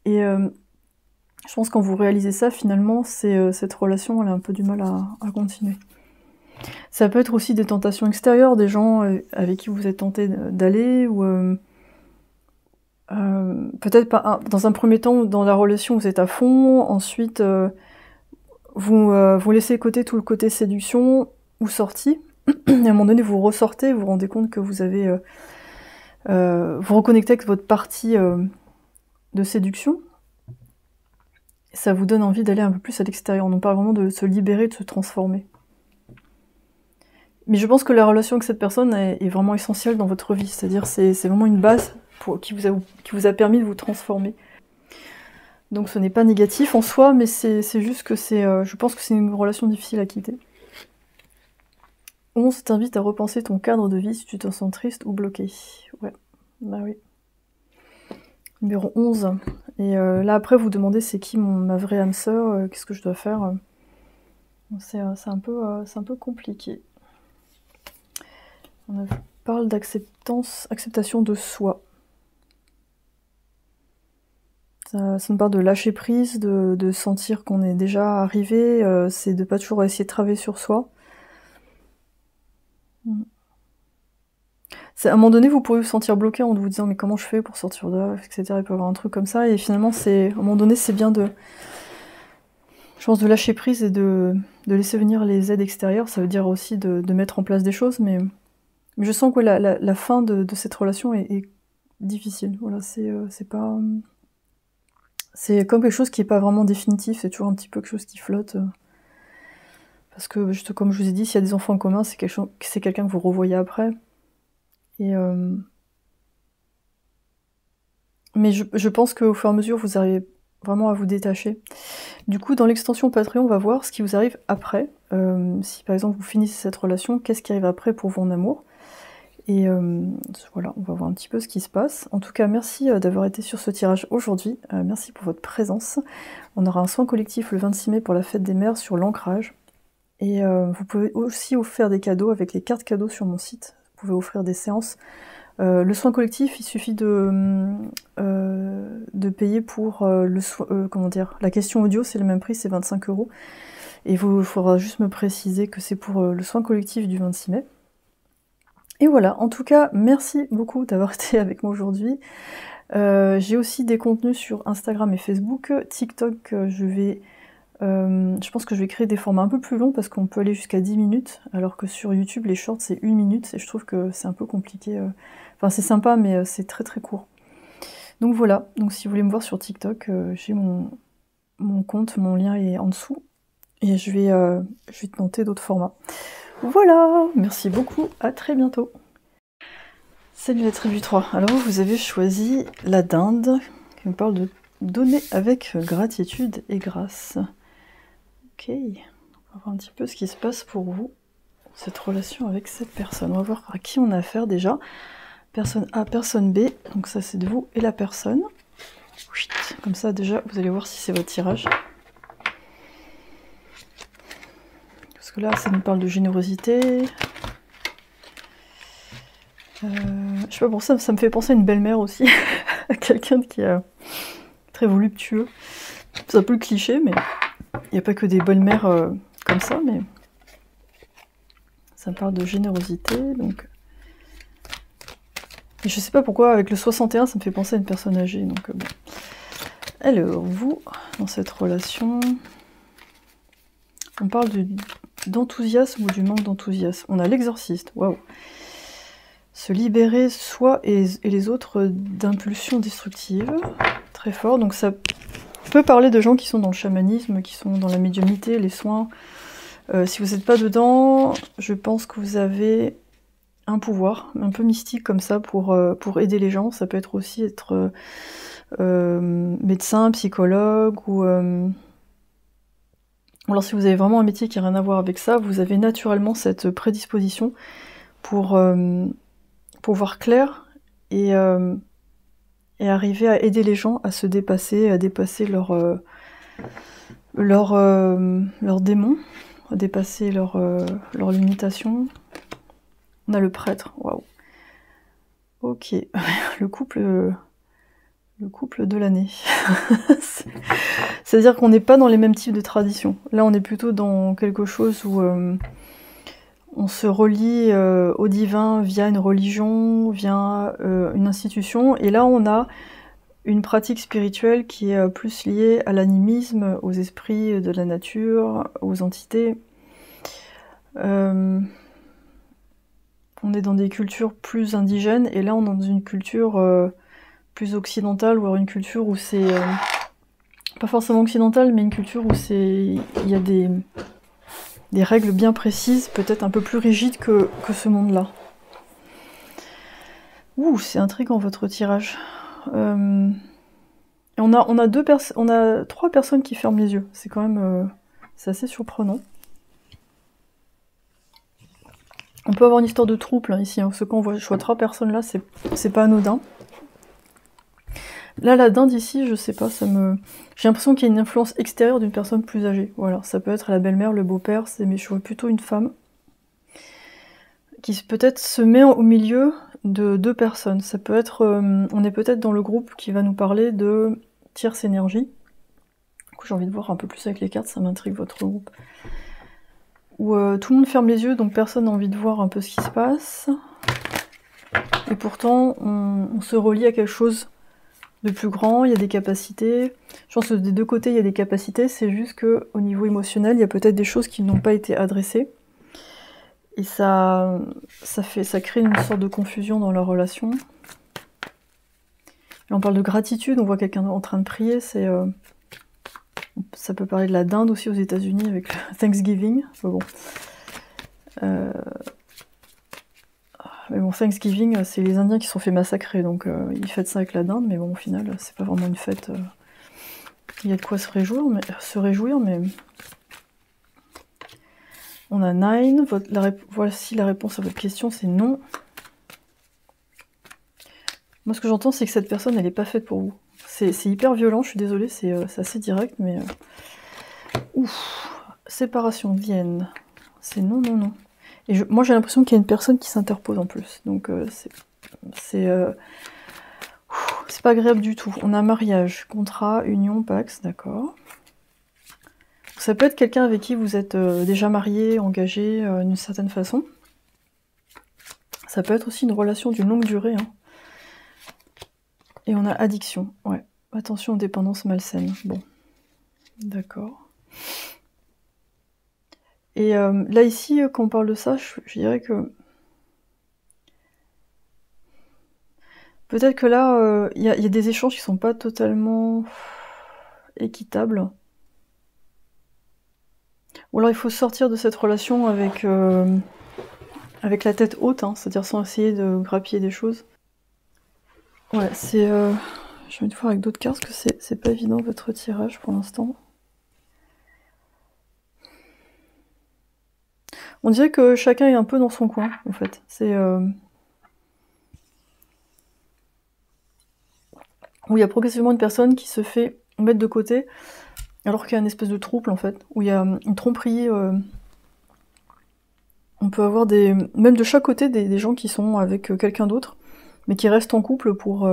[SPEAKER 1] Et je pense que quand vous réalisez ça, finalement, cette relation, elle a un peu du mal à continuer. Ça peut être aussi des tentations extérieures, des gens avec qui vous êtes tenté d'aller, ou peut-être pas dans un premier temps, dans la relation, vous êtes à fond, ensuite... vous laissez de côté tout le côté séduction ou sortie, et à un moment donné vous ressortez, vous vous rendez compte que vous avez... vous reconnectez avec votre partie de séduction, et ça vous donne envie d'aller un peu plus à l'extérieur. On parle vraiment de se libérer, de se transformer. Mais je pense que la relation avec cette personne est vraiment essentielle dans votre vie, c'est-à-dire c'est vraiment une base qui vous a permis de vous transformer. Donc ce n'est pas négatif en soi, mais c'est juste que je pense que c'est une relation difficile à quitter. 11 t'invite à repenser ton cadre de vie si tu te sens triste ou bloqué. Ouais, bah oui. Numéro 11. Et là après vous demandez c'est qui ma vraie âme sœur, qu'est-ce que je dois faire. C'est un peu compliqué. On parle acceptation de soi. Ça me parle de lâcher prise, de sentir qu'on est déjà arrivé, c'est de pas toujours essayer de travailler sur soi. À un moment donné, vous pourriez vous sentir bloqué en vous disant mais comment je fais pour sortir de là, etc. Il peut y avoir un truc comme ça, et finalement, à un moment donné, c'est bien je pense, de lâcher prise et de laisser venir les aides extérieures. Ça veut dire aussi de mettre en place des choses, mais je sens que la fin de cette relation est difficile. Voilà, c'est pas... C'est comme quelque chose qui n'est pas vraiment définitif, c'est toujours un petit peu quelque chose qui flotte. Parce que, juste comme je vous ai dit, s'il y a des enfants en commun, c'est quelqu'un que vous revoyez après. Et mais je pense qu'au fur et à mesure, vous arrivez vraiment à vous détacher. Du coup, dans l'extension Patreon, on va voir ce qui vous arrive après. Si par exemple vous finissez cette relation, qu'est-ce qui arrive après pour vous en amour. Et voilà, on va voir un petit peu ce qui se passe. En tout cas, merci d'avoir été sur ce tirage aujourd'hui. Merci pour votre présence. On aura un soin collectif le 26 mai pour la fête des mères sur l'ancrage. Et vous pouvez aussi offrir des cadeaux avec les cartes cadeaux sur mon site. Vous pouvez offrir des séances. Le soin collectif, il suffit de payer pour la question audio, c'est le même prix, c'est 25 €. Et il faudra juste me préciser que c'est pour le soin collectif du 26 mai. Et voilà, en tout cas, merci beaucoup d'avoir été avec moi aujourd'hui. J'ai aussi des contenus sur Instagram et Facebook. TikTok, je pense que je vais créer des formats un peu plus longs parce qu'on peut aller jusqu'à 10 minutes, alors que sur YouTube, les shorts, c'est 1 minute, et je trouve que c'est un peu compliqué. Enfin, c'est sympa, mais c'est très très court. Donc voilà, donc si vous voulez me voir sur TikTok, j'ai mon compte, mon lien est en dessous, et je vais tenter d'autres formats. Voilà, merci beaucoup, à très bientôt. Salut la tribu 3. Alors vous avez choisi la dinde, qui me parle de donner avec gratitude et grâce. Ok, on va voir un petit peu ce qui se passe pour vous, cette relation avec cette personne. On va voir à qui on a affaire déjà. Personne A, personne B, donc ça c'est de vous et la personne. Comme ça, déjà, vous allez voir si c'est votre tirage. Parce que là, ça nous parle de générosité. Je sais pas, pour ça me fait penser à une belle-mère aussi. À quelqu'un qui est très voluptueux. C'est un peu le cliché, mais il n'y a pas que des belles-mères comme ça, mais ça me parle de générosité, donc... Et je sais pas pourquoi, avec le 61, ça me fait penser à une personne âgée, donc bon. Alors, vous, dans cette relation, on parle d'enthousiasme ou du manque d'enthousiasme. On a l'exorciste, waouh. Se libérer soi et les autres d'impulsions destructives, très fort. Donc ça peut parler de gens qui sont dans le chamanisme, qui sont dans la médiumnité, les soins. Si vous n'êtes pas dedans, je pense que vous avez un pouvoir un peu mystique comme ça pour aider les gens. Ça peut être aussi être médecin, psychologue, ou alors si vous avez vraiment un métier qui n'a rien à voir avec ça, vous avez naturellement cette prédisposition pour voir clair et arriver à aider les gens à se dépasser, à dépasser leurs démons, à dépasser leurs limitations. On a le prêtre, waouh. Ok, le couple de l'année. C'est-à-dire qu'on n'est pas dans les mêmes types de traditions. Là, on est plutôt dans quelque chose où on se relie au divin via une religion, via une institution. Et là, on a une pratique spirituelle qui est plus liée à l'animisme, aux esprits de la nature, aux entités. On est dans des cultures plus indigènes, et là on est dans une culture plus occidentale, voire une culture où c'est... pas forcément occidentale, mais une culture où il y a des règles bien précises, peut-être un peu plus rigides que ce monde-là. Ouh, c'est intriguant votre tirage. On a 3 personnes qui ferment les yeux, c'est quand même... c'est assez surprenant. On peut avoir une histoire de trouble hein, ici, hein, parce que quand je vois 3 personnes là, c'est pas anodin. Là, la dinde ici, je sais pas, j'ai l'impression qu'il y a une influence extérieure d'une personne plus âgée. Voilà, ça peut être la belle-mère, le beau-père, mais je vois plutôt une femme qui peut-être se met au milieu de 2 personnes. Ça peut être, on est peut-être dans le groupe qui va nous parler de tierce énergie. Du coup, j'ai envie de voir un peu plus avec les cartes, ça m'intrigue votre groupe. Où tout le monde ferme les yeux, donc personne n'a envie de voir un peu ce qui se passe. Et pourtant, on se relie à quelque chose de plus grand, il y a des capacités. Je pense que des 2 côtés, il y a des capacités, c'est juste qu'au niveau émotionnel, il y a peut-être des choses qui n'ont pas été adressées. Et ça crée une sorte de confusion dans leur relation. Là, on parle de gratitude, on voit quelqu'un en train de prier, ça peut parler de la dinde aussi aux États-Unis avec le Thanksgiving. Bon. Mais bon, Thanksgiving, c'est les Indiens qui se sont fait massacrer, donc ils fêtent ça avec la dinde, mais bon, au final, c'est pas vraiment une fête. Il y a de quoi se réjouir, mais... On a 9, voici la réponse à votre question, c'est non. Moi, ce que j'entends, c'est que cette personne, elle n'est pas faite pour vous. C'est hyper violent, je suis désolée, c'est assez direct, mais... Ouf, séparation, Vienne. C'est non, non, non. Et moi, j'ai l'impression qu'il y a une personne qui s'interpose en plus. Donc, c'est pas agréable du tout. On a mariage, contrat, union, pax, d'accord. Ça peut être quelqu'un avec qui vous êtes déjà marié, engagé d'une certaine façon. Ça peut être aussi une relation d'une longue durée. Hein. Et on a addiction, ouais. Attention aux dépendances malsaines. Bon, d'accord. Et là ici, quand on parle de ça, je dirais que... Peut-être que là, il y a des échanges qui sont pas totalement équitables. Ou alors il faut sortir de cette relation avec la tête haute, hein, c'est-à-dire sans essayer de grappiller des choses. Ouais, c'est... J'ai envie de voir avec d'autres cartes, parce que c'est pas évident votre tirage pour l'instant. On dirait que chacun est un peu dans son coin, en fait. C'est... où il y a progressivement une personne qui se fait mettre de côté, alors qu'il y a une espèce de trouble en fait, où il y a une tromperie. On peut avoir même de chaque côté des gens qui sont avec quelqu'un d'autre, mais qui restent en couple pour,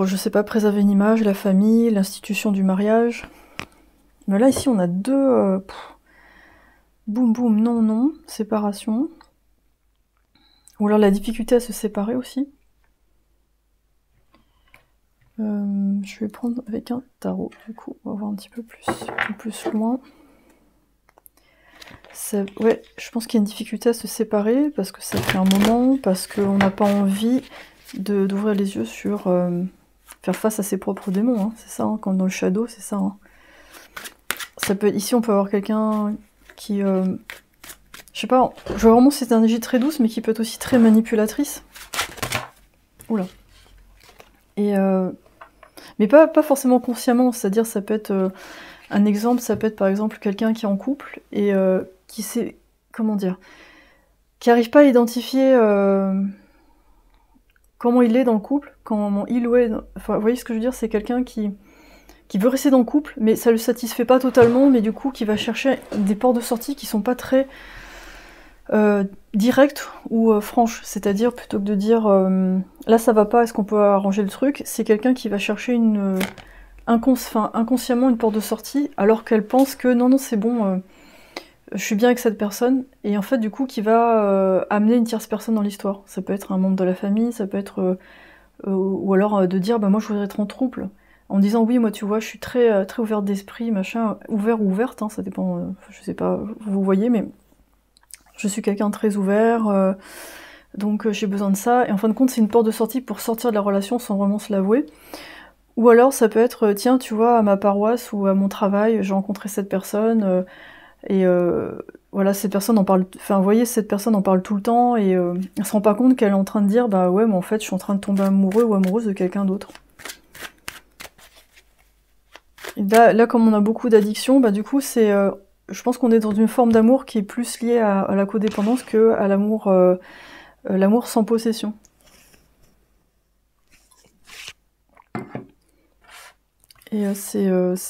[SPEAKER 1] je sais pas, préserver une image, la famille, l'institution du mariage. Mais là, ici, on a deux... boum, boum, non, non, séparation. Ou alors la difficulté à se séparer aussi. Je vais prendre avec un tarot, du coup, on va voir un petit peu plus loin. Ouais, je pense qu'il y a une difficulté à se séparer, parce que ça fait un moment, parce qu'on n'a pas envie d'ouvrir les yeux sur... faire face à ses propres démons, hein, c'est ça, hein, comme dans le shadow, c'est ça. Hein. Ça peut, ici, on peut avoir quelqu'un qui... je sais pas, je vois vraiment cette énergie très douce, mais qui peut être aussi très manipulatrice. Oula. Et... mais pas forcément consciemment, c'est-à-dire ça peut être... un exemple, ça peut être par exemple quelqu'un qui est en couple, et qui sait... Comment dire, qui n'arrive pas à identifier comment il est dans le couple, comment il ou elle... Enfin, vous voyez ce que je veux dire, c'est quelqu'un qui veut rester dans le couple, mais ça le satisfait pas totalement, mais du coup qui va chercher des portes de sortie qui sont pas très directes ou franches. C'est-à-dire, plutôt que de dire là ça va pas, est-ce qu'on peut arranger le truc, c'est quelqu'un qui va chercher inconsciemment une porte de sortie, alors qu'elle pense que non, c'est bon, je suis bien avec cette personne, et en fait du coup qui va amener une tierce personne dans l'histoire. Ça peut être un membre de la famille, ça peut être... ou alors de dire, bah moi je voudrais être en trouble, en disant oui, moi tu vois, je suis très, très ouverte d'esprit, machin, ouvert ou ouverte, hein, ça dépend, je sais pas, vous voyez, mais je suis quelqu'un de très ouvert, donc j'ai besoin de ça, et en fin de compte c'est une porte de sortie pour sortir de la relation sans vraiment se l'avouer. Ou alors ça peut être, tiens, tu vois, à ma paroisse ou à mon travail, j'ai rencontré cette personne, et voilà, cette personne en parle, enfin vous voyez, cette personne en parle tout le temps, et elle se rend pas compte qu'elle est en train de dire, bah ouais, mais en fait je suis en train de tomber amoureux ou amoureuse de quelqu'un d'autre. Là, comme on a beaucoup d'addictions, bah du coup, je pense qu'on est dans une forme d'amour qui est plus liée à la codépendance que à l'amour sans possession. Et c'est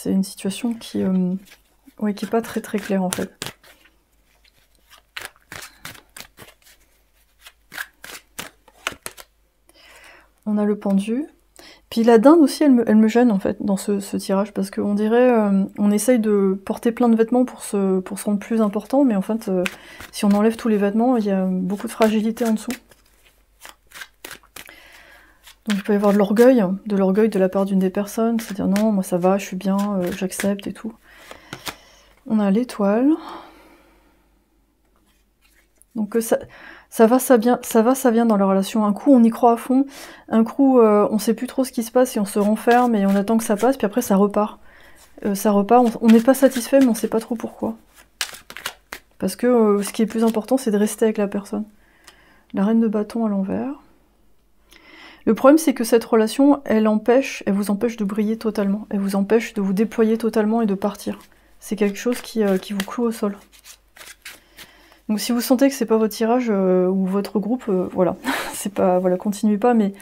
[SPEAKER 1] une situation qui est pas très très claire en fait. On a le pendu. Puis la dinde aussi, elle me gêne en fait dans ce tirage, parce qu'on dirait, on essaye de porter plein de vêtements pour se rendre plus important, mais en fait, si on enlève tous les vêtements, il y a beaucoup de fragilité en dessous. Donc il peut y avoir de l'orgueil de la part d'une des personnes, c'est-à-dire non, moi ça va, je suis bien, j'accepte et tout. On a l'étoile. Donc ça va, ça vient dans la relation. Un coup, on y croit à fond. Un coup, on sait plus trop ce qui se passe et on se renferme et on attend que ça passe. Puis après, ça repart. On n'est pas satisfait, mais on sait pas trop pourquoi. Parce que ce qui est plus important, c'est de rester avec la personne. La reine de bâton à l'envers. Le problème, c'est que cette relation, elle vous empêche de briller totalement. Elle vous empêche de vous déployer totalement et de partir. C'est quelque chose qui vous cloue au sol. Donc si vous sentez que c'est pas votre tirage ou votre groupe, voilà, c'est pas, voilà, continuez pas, mais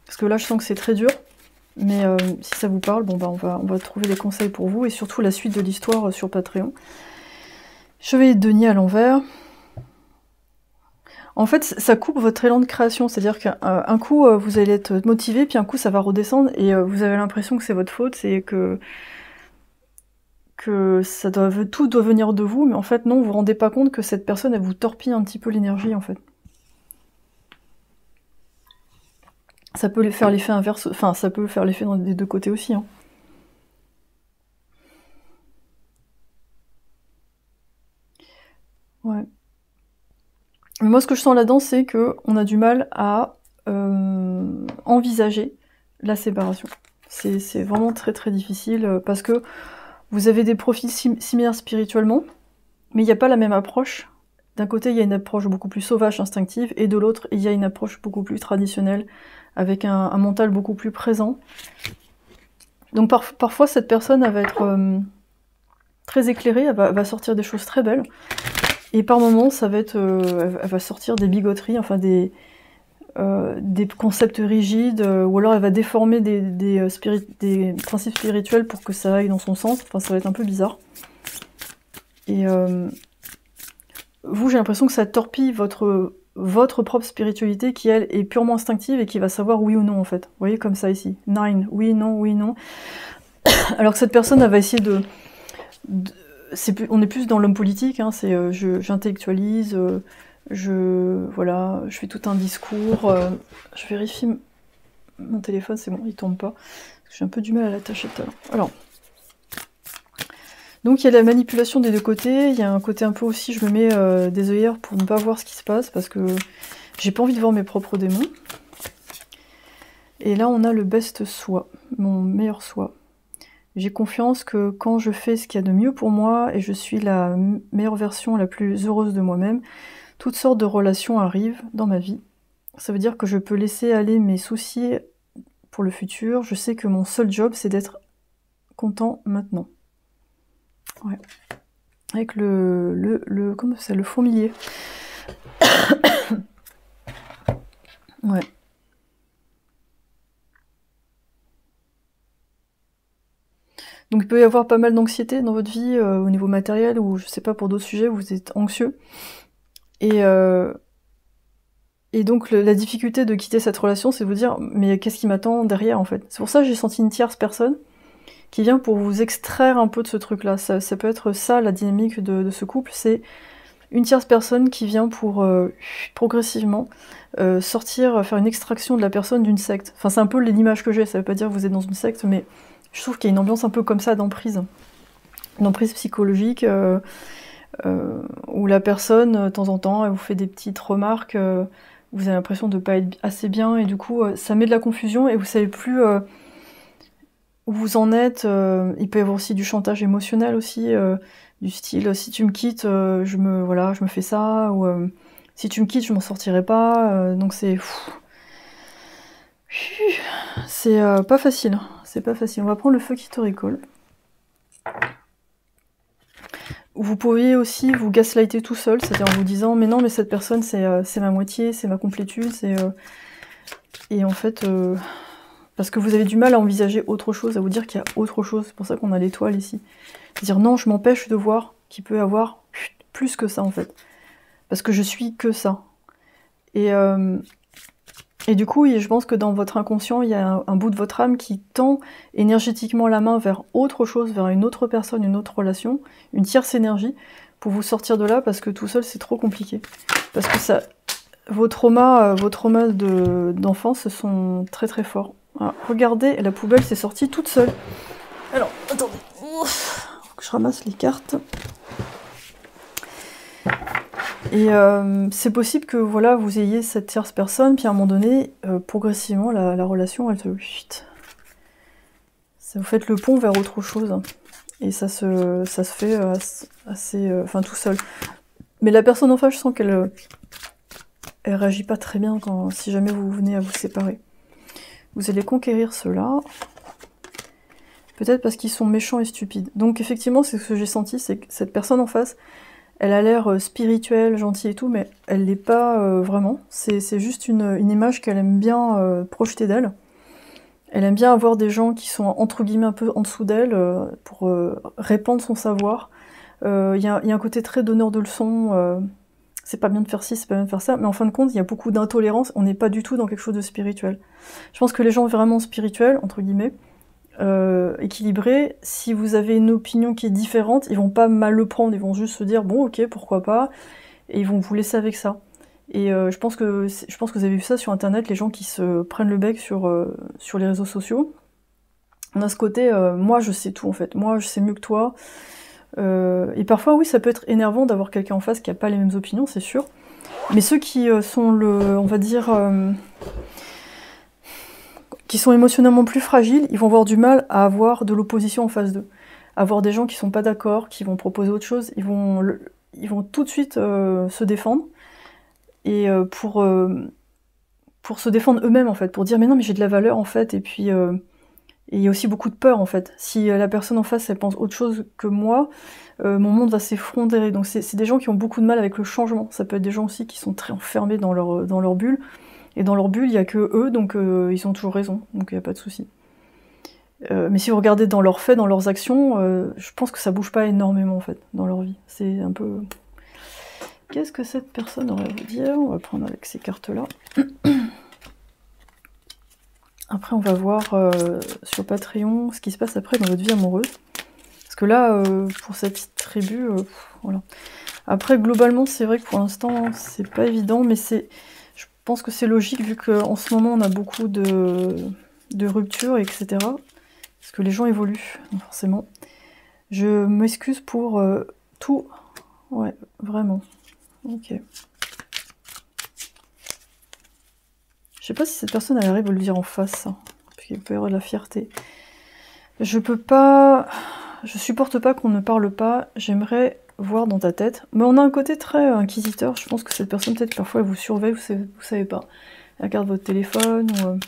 [SPEAKER 1] parce que là je sens que c'est très dur. Mais si ça vous parle, bon bah on va trouver des conseils pour vous et surtout la suite de l'histoire sur Patreon. Chevalier de denier à l'envers. En fait, ça coupe votre élan de création, c'est-à-dire qu'un coup vous allez être motivé, puis un coup ça va redescendre et vous avez l'impression que c'est votre faute, c'est que tout doit venir de vous, mais en fait non, vous vous rendez pas compte que cette personne, elle vous torpille un petit peu l'énergie en fait. Ça peut faire l'effet inverse, enfin ça peut faire l'effet des deux côtés aussi. Hein. Ouais. Mais moi ce que je sens là-dedans, c'est qu'on a du mal à envisager la séparation. C'est vraiment très très difficile parce que vous avez des profils similaires spirituellement, mais il n'y a pas la même approche. D'un côté, il y a une approche beaucoup plus sauvage, instinctive, et de l'autre, il y a une approche beaucoup plus traditionnelle, avec un mental beaucoup plus présent. Donc parfois, cette personne, elle va être très éclairée, elle va sortir des choses très belles, et par moments, ça va être, elle va sortir des bigoteries, enfin des concepts rigides, ou alors elle va déformer des principes spirituels pour que ça aille dans son sens. Enfin, ça va être un peu bizarre. Et vous, j'ai l'impression que ça torpille votre propre spiritualité qui, elle, est purement instinctive et qui va savoir oui ou non, en fait. Vous voyez, comme ça, ici. 9, oui, non, oui, non. Alors que cette personne, elle va essayer on est plus dans l'homme politique, hein, c'est j'intellectualise, voilà, je fais tout un discours, je vérifie mon téléphone, c'est bon, il tombe pas. J'ai un peu du mal à l'attacher tout à l'heure. Alors, donc il y a la manipulation des deux côtés, il y a un côté un peu aussi, je me mets des œillères pour ne pas voir ce qui se passe, parce que j'ai pas envie de voir mes propres démons. Et là on a le best soi, mon meilleur soi. J'ai confiance que quand je fais ce qu'il y a de mieux pour moi, et je suis la meilleure version, la plus heureuse de moi-même, toutes sortes de relations arrivent dans ma vie. Ça veut dire que je peux laisser aller mes soucis pour le futur. Je sais que mon seul job, c'est d'être content maintenant. Ouais. Avec comment ça, le fourmilier. Ouais. Donc il peut y avoir pas mal d'anxiété dans votre vie, au niveau matériel, ou je sais pas, pour d'autres sujets, vous êtes anxieux. Et donc la difficulté de quitter cette relation, c'est de vous dire, mais qu'est-ce qui m'attend derrière, en fait? C'est pour ça que j'ai senti une tierce personne qui vient pour vous extraire un peu de ce truc-là. Ça peut être ça, la dynamique de ce couple, c'est une tierce personne qui vient pour progressivement sortir, faire une extraction de la personne d'une secte. Enfin, c'est un peu l'image que j'ai, ça veut pas dire que vous êtes dans une secte, mais je trouve qu'il y a une ambiance un peu comme ça d'emprise. Une emprise psychologique, où la personne, de temps en temps, elle vous fait des petites remarques, vous avez l'impression de pas être assez bien, et du coup, ça met de la confusion, et vous savez plus où vous en êtes. Il peut y avoir aussi du chantage émotionnel aussi, du style, si tu me quittes, je me fais ça, ou si tu me quittes, je m'en sortirai pas, donc c'est pas facile, c'est pas facile. On va prendre le feu qui te récolte. Vous pourriez aussi vous gaslighter tout seul, c'est-à-dire en vous disant, mais non, mais cette personne, c'est ma moitié, c'est ma complétude, et en fait, parce que vous avez du mal à envisager autre chose, à vous dire qu'il y a autre chose, c'est pour ça qu'on a l'étoile ici. C'est-à-dire, non, je m'empêche de voir qu'il peut y avoir plus que ça, en fait. Parce que je suis que ça. Et du coup, je pense que dans votre inconscient, il y a un bout de votre âme qui tend énergétiquement la main vers autre chose, vers une autre personne, une autre relation, une tierce énergie, pour vous sortir de là, parce que tout seul, c'est trop compliqué. Parce que vos traumas d'enfance sont très très forts. Alors, regardez, la poubelle s'est sortie toute seule. Alors, attendez. Faut que je ramasse les cartes. Et c'est possible que voilà, vous ayez cette tierce personne, puis à un moment donné, progressivement, la relation, elle se... Ça vous faites le pont vers autre chose. Et ça se fait assez... Enfin, tout seul. Mais la personne en face, je sens qu'elle elle réagit pas très bien si jamais vous venez à vous séparer. Vous allez conquérir ceux-là. Peut-être parce qu'ils sont méchants et stupides. Donc effectivement, c'est ce que j'ai senti, c'est que cette personne en face, elle a l'air spirituelle, gentille et tout, mais elle l'est pas vraiment. C'est juste une image qu'elle aime bien projeter d'elle. Elle aime bien avoir des gens qui sont entre guillemets un peu en dessous d'elle pour répandre son savoir. Il y a un côté très donneur de leçons. C'est pas bien de faire ci, c'est pas bien de faire ça, mais en fin de compte, il y a beaucoup d'intolérance. On n'est pas du tout dans quelque chose de spirituel. Je pense que les gens vraiment spirituels, entre guillemets, équilibrés, si vous avez une opinion qui est différente, ils vont pas mal le prendre, ils vont juste se dire bon ok, pourquoi pas, et ils vont vous laisser avec ça. Et je pense que vous avez vu ça sur internet, les gens qui se prennent le bec sur les réseaux sociaux. On a ce côté moi je sais tout en fait, moi je sais mieux que toi. Et parfois oui, ça peut être énervant d'avoir quelqu'un en face qui a pas les mêmes opinions, c'est sûr. Mais ceux qui sont on va dire qui sont émotionnellement plus fragiles, ils vont avoir du mal à avoir de l'opposition en face d'eux. Avoir des gens qui sont pas d'accord, qui vont proposer autre chose, ils vont tout de suite se défendre. Et pour se défendre eux-mêmes en fait, pour dire mais non mais j'ai de la valeur en fait, et puis il y a aussi beaucoup de peur en fait. Si la personne en face elle pense autre chose que moi, mon monde va s'effondrer. Donc c'est des gens qui ont beaucoup de mal avec le changement. Ça peut être des gens aussi qui sont très enfermés dans leur bulle, Et dans leur bulle, il n'y a que eux, donc ils ont toujours raison, donc il n'y a pas de souci. Mais si vous regardez dans leurs faits, dans leurs actions, je pense que ça bouge pas énormément en fait, dans leur vie. C'est un peu... Qu'est-ce que cette personne aurait à vous dire? On va prendre avec ces cartes-là. Après, on va voir sur Patreon ce qui se passe après dans votre vie amoureuse. Parce que là, pour cette tribu, voilà. Après, globalement, c'est vrai que pour l'instant, c'est pas évident, mais je pense que c'est logique vu qu'en ce moment, on a beaucoup de ruptures, etc. Parce que les gens évoluent, donc forcément. Je m'excuse pour tout. Ouais, vraiment. Ok. Je sais pas si cette personne elle arrive à le dire en face, ça. Parce qu'il peut y avoir de la fierté. Je peux pas... Je supporte pas qu'on ne parle pas. J'aimerais voir dans ta tête. Mais on a un côté très inquisiteur. Je pense que cette personne, peut-être parfois, elle vous surveille, vous savez pas. Elle regarde votre téléphone ou...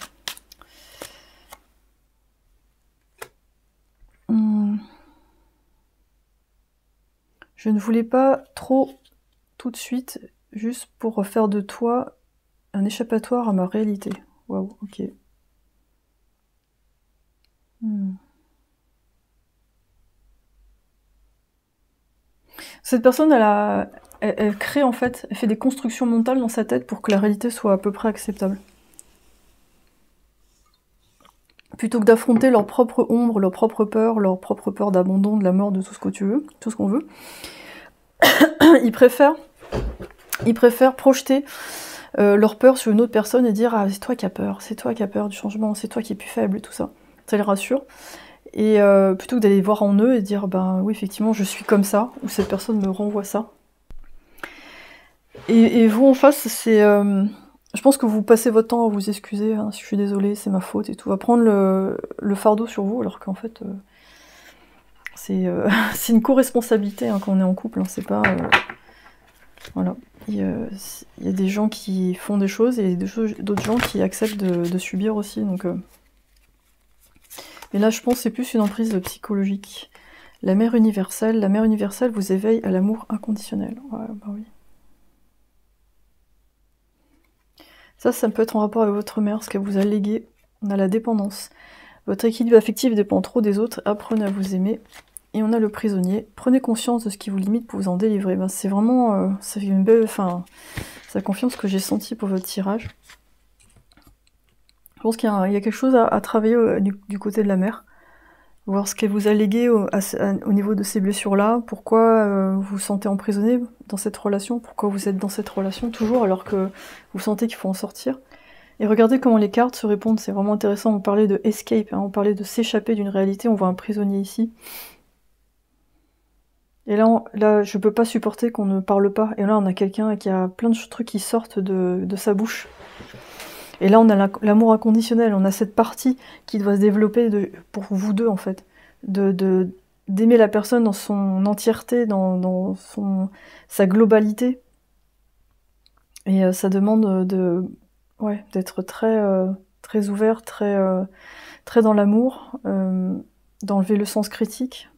[SPEAKER 1] Je ne voulais pas trop tout de suite, juste pour faire de toi un échappatoire à ma réalité. Waouh, ok. Cette personne, elle crée en fait, elle fait des constructions mentales dans sa tête pour que la réalité soit à peu près acceptable. Plutôt que d'affronter leur propre ombre, leur propre peur d'abandon, de la mort, de tout ce que tu veux, tout ce qu'on veut, ils préfèrent projeter leur peur sur une autre personne et dire « Ah, c'est toi qui as peur du changement, c'est toi qui es plus faible et tout ça. » Ça les rassure. Et plutôt que d'aller voir en eux et dire « Ben oui, effectivement, je suis comme ça » ou « Cette personne me renvoie ça ». Et vous, en face, c'est... je pense que vous passez votre temps à vous excuser, hein, si je suis désolée, c'est ma faute et tout, à prendre le fardeau sur vous, alors qu'en fait, c'est une co-responsabilité hein, quand on est en couple, hein, c'est pas... voilà. Il y a des gens qui font des choses et d'autres gens qui acceptent de subir aussi, donc... Mais là, je pense que c'est plus une emprise psychologique. La mère universelle vous éveille à l'amour inconditionnel. Ouais, bah oui. Ça peut être en rapport avec votre mère, ce qu'elle vous a légué. On a la dépendance. Votre équilibre affectif dépend trop des autres, apprenez à vous aimer. Et on a le prisonnier. Prenez conscience de ce qui vous limite pour vous en délivrer. Ben, c'est vraiment... ça fait une belle... Enfin, ça confirme ce que j'ai senti pour votre tirage. Je pense qu'il y a quelque chose à travailler du côté de la mère. Voir ce qu'elle vous a légué au niveau de ces blessures-là. Pourquoi vous vous sentez emprisonné dans cette relation. Pourquoi vous êtes dans cette relation toujours alors que vous sentez qu'il faut en sortir. Et regardez comment les cartes se répondent, c'est vraiment intéressant. On parlait de escape, hein, on parlait de s'échapper d'une réalité, on voit un prisonnier ici. Et là, je peux pas supporter qu'on ne parle pas. Et là, on a quelqu'un qui a plein de trucs qui sortent de sa bouche. Et là, on a l'amour inconditionnel, on a cette partie qui doit se développer pour vous deux, en fait. D'aimer la personne dans son entièreté, dans sa globalité. Et ça demande d'être très ouvert, très dans l'amour, d'enlever le sens critique.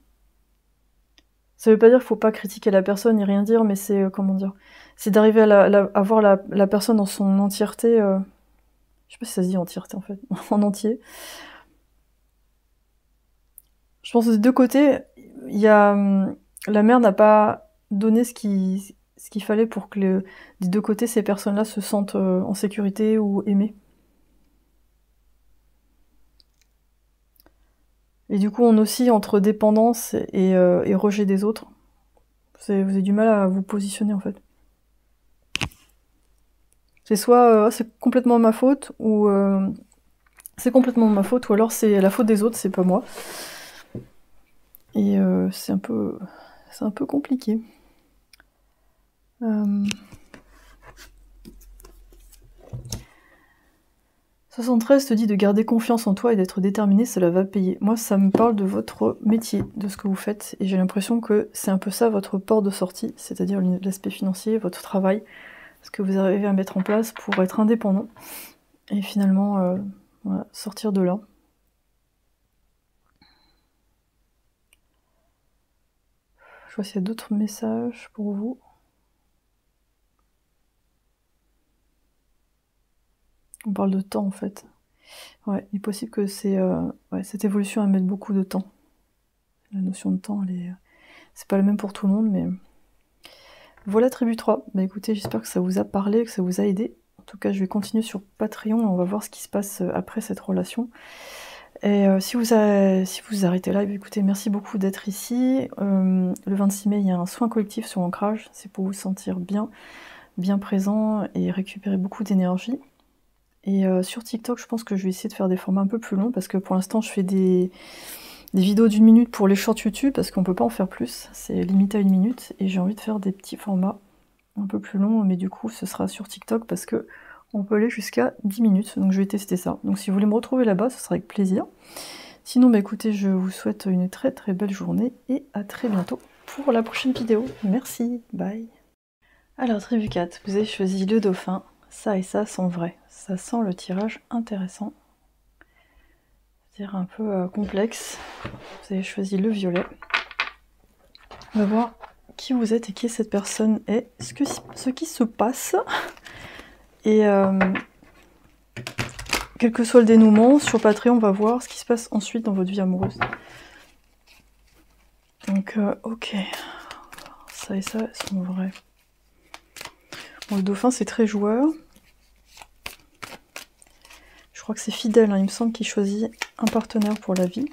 [SPEAKER 1] Ça veut pas dire qu'il faut pas critiquer la personne ni rien dire, mais c'est, comment dire, c'est d'arriver à voir la personne dans son entièreté, je sais pas si ça se dit entièreté en fait, en entier. Je pense que des deux côtés, il y a, la mère n'a pas donné ce qu'il fallait pour que des deux côtés, ces personnes-là se sentent en sécurité ou aimées. Et du coup, on oscille entre dépendance et rejet des autres. Vous avez du mal à vous positionner, en fait. C'est soit c'est complètement ma faute, ou c'est complètement ma faute, ou alors c'est la faute des autres, c'est pas moi. Et c'est un peu compliqué. 73 te dit de garder confiance en toi et d'être déterminé, cela va payer. Moi, ça me parle de votre métier, de ce que vous faites, et j'ai l'impression que c'est un peu ça votre porte de sortie, c'est-à-dire l'aspect financier, votre travail, ce que vous arrivez à mettre en place pour être indépendant, et finalement, voilà, sortir de là. Je vois s'il y a d'autres messages pour vous. On parle de temps en fait. Ouais, il est possible que ouais, cette évolution elle mette beaucoup de temps. La notion de temps, c'est pas la même pour tout le monde, mais... Voilà Tribu 3. Bah écoutez, j'espère que ça vous a parlé, que ça vous a aidé. En tout cas, je vais continuer sur Patreon et on va voir ce qui se passe après cette relation. Et si vous arrêtez là, écoutez, merci beaucoup d'être ici. Le 26 mai, il y a un soin collectif sur Ancrage. C'est pour vous sentir bien présent et récupérer beaucoup d'énergie. Et sur TikTok, je pense que je vais essayer de faire des formats un peu plus longs parce que pour l'instant, je fais des vidéos d'1 minute pour les shorts YouTube parce qu'on peut pas en faire plus. C'est limité à 1 minute et j'ai envie de faire des petits formats un peu plus longs, mais du coup, ce sera sur TikTok parce que on peut aller jusqu'à 10 minutes, donc je vais tester ça. Donc si vous voulez me retrouver là-bas, ce sera avec plaisir. Sinon, bah écoutez, je vous souhaite une très très belle journée et à très bientôt pour la prochaine vidéo. Merci, bye. Alors Tribu 4, vous avez choisi le dauphin. Ça et ça sont vrais. Ça sent le tirage intéressant. C'est-à-dire un peu complexe. Vous avez choisi le violet. On va voir qui vous êtes et qui cette personne est, ce qui se passe. Et quel que soit le dénouement, sur Patreon, on va voir ce qui se passe ensuite dans votre vie amoureuse. Donc, ok. Ça et ça sont vrais. Bon, le dauphin, c'est très joueur. Je crois que c'est fidèle, hein. Il me semble qu'il choisit un partenaire pour la vie.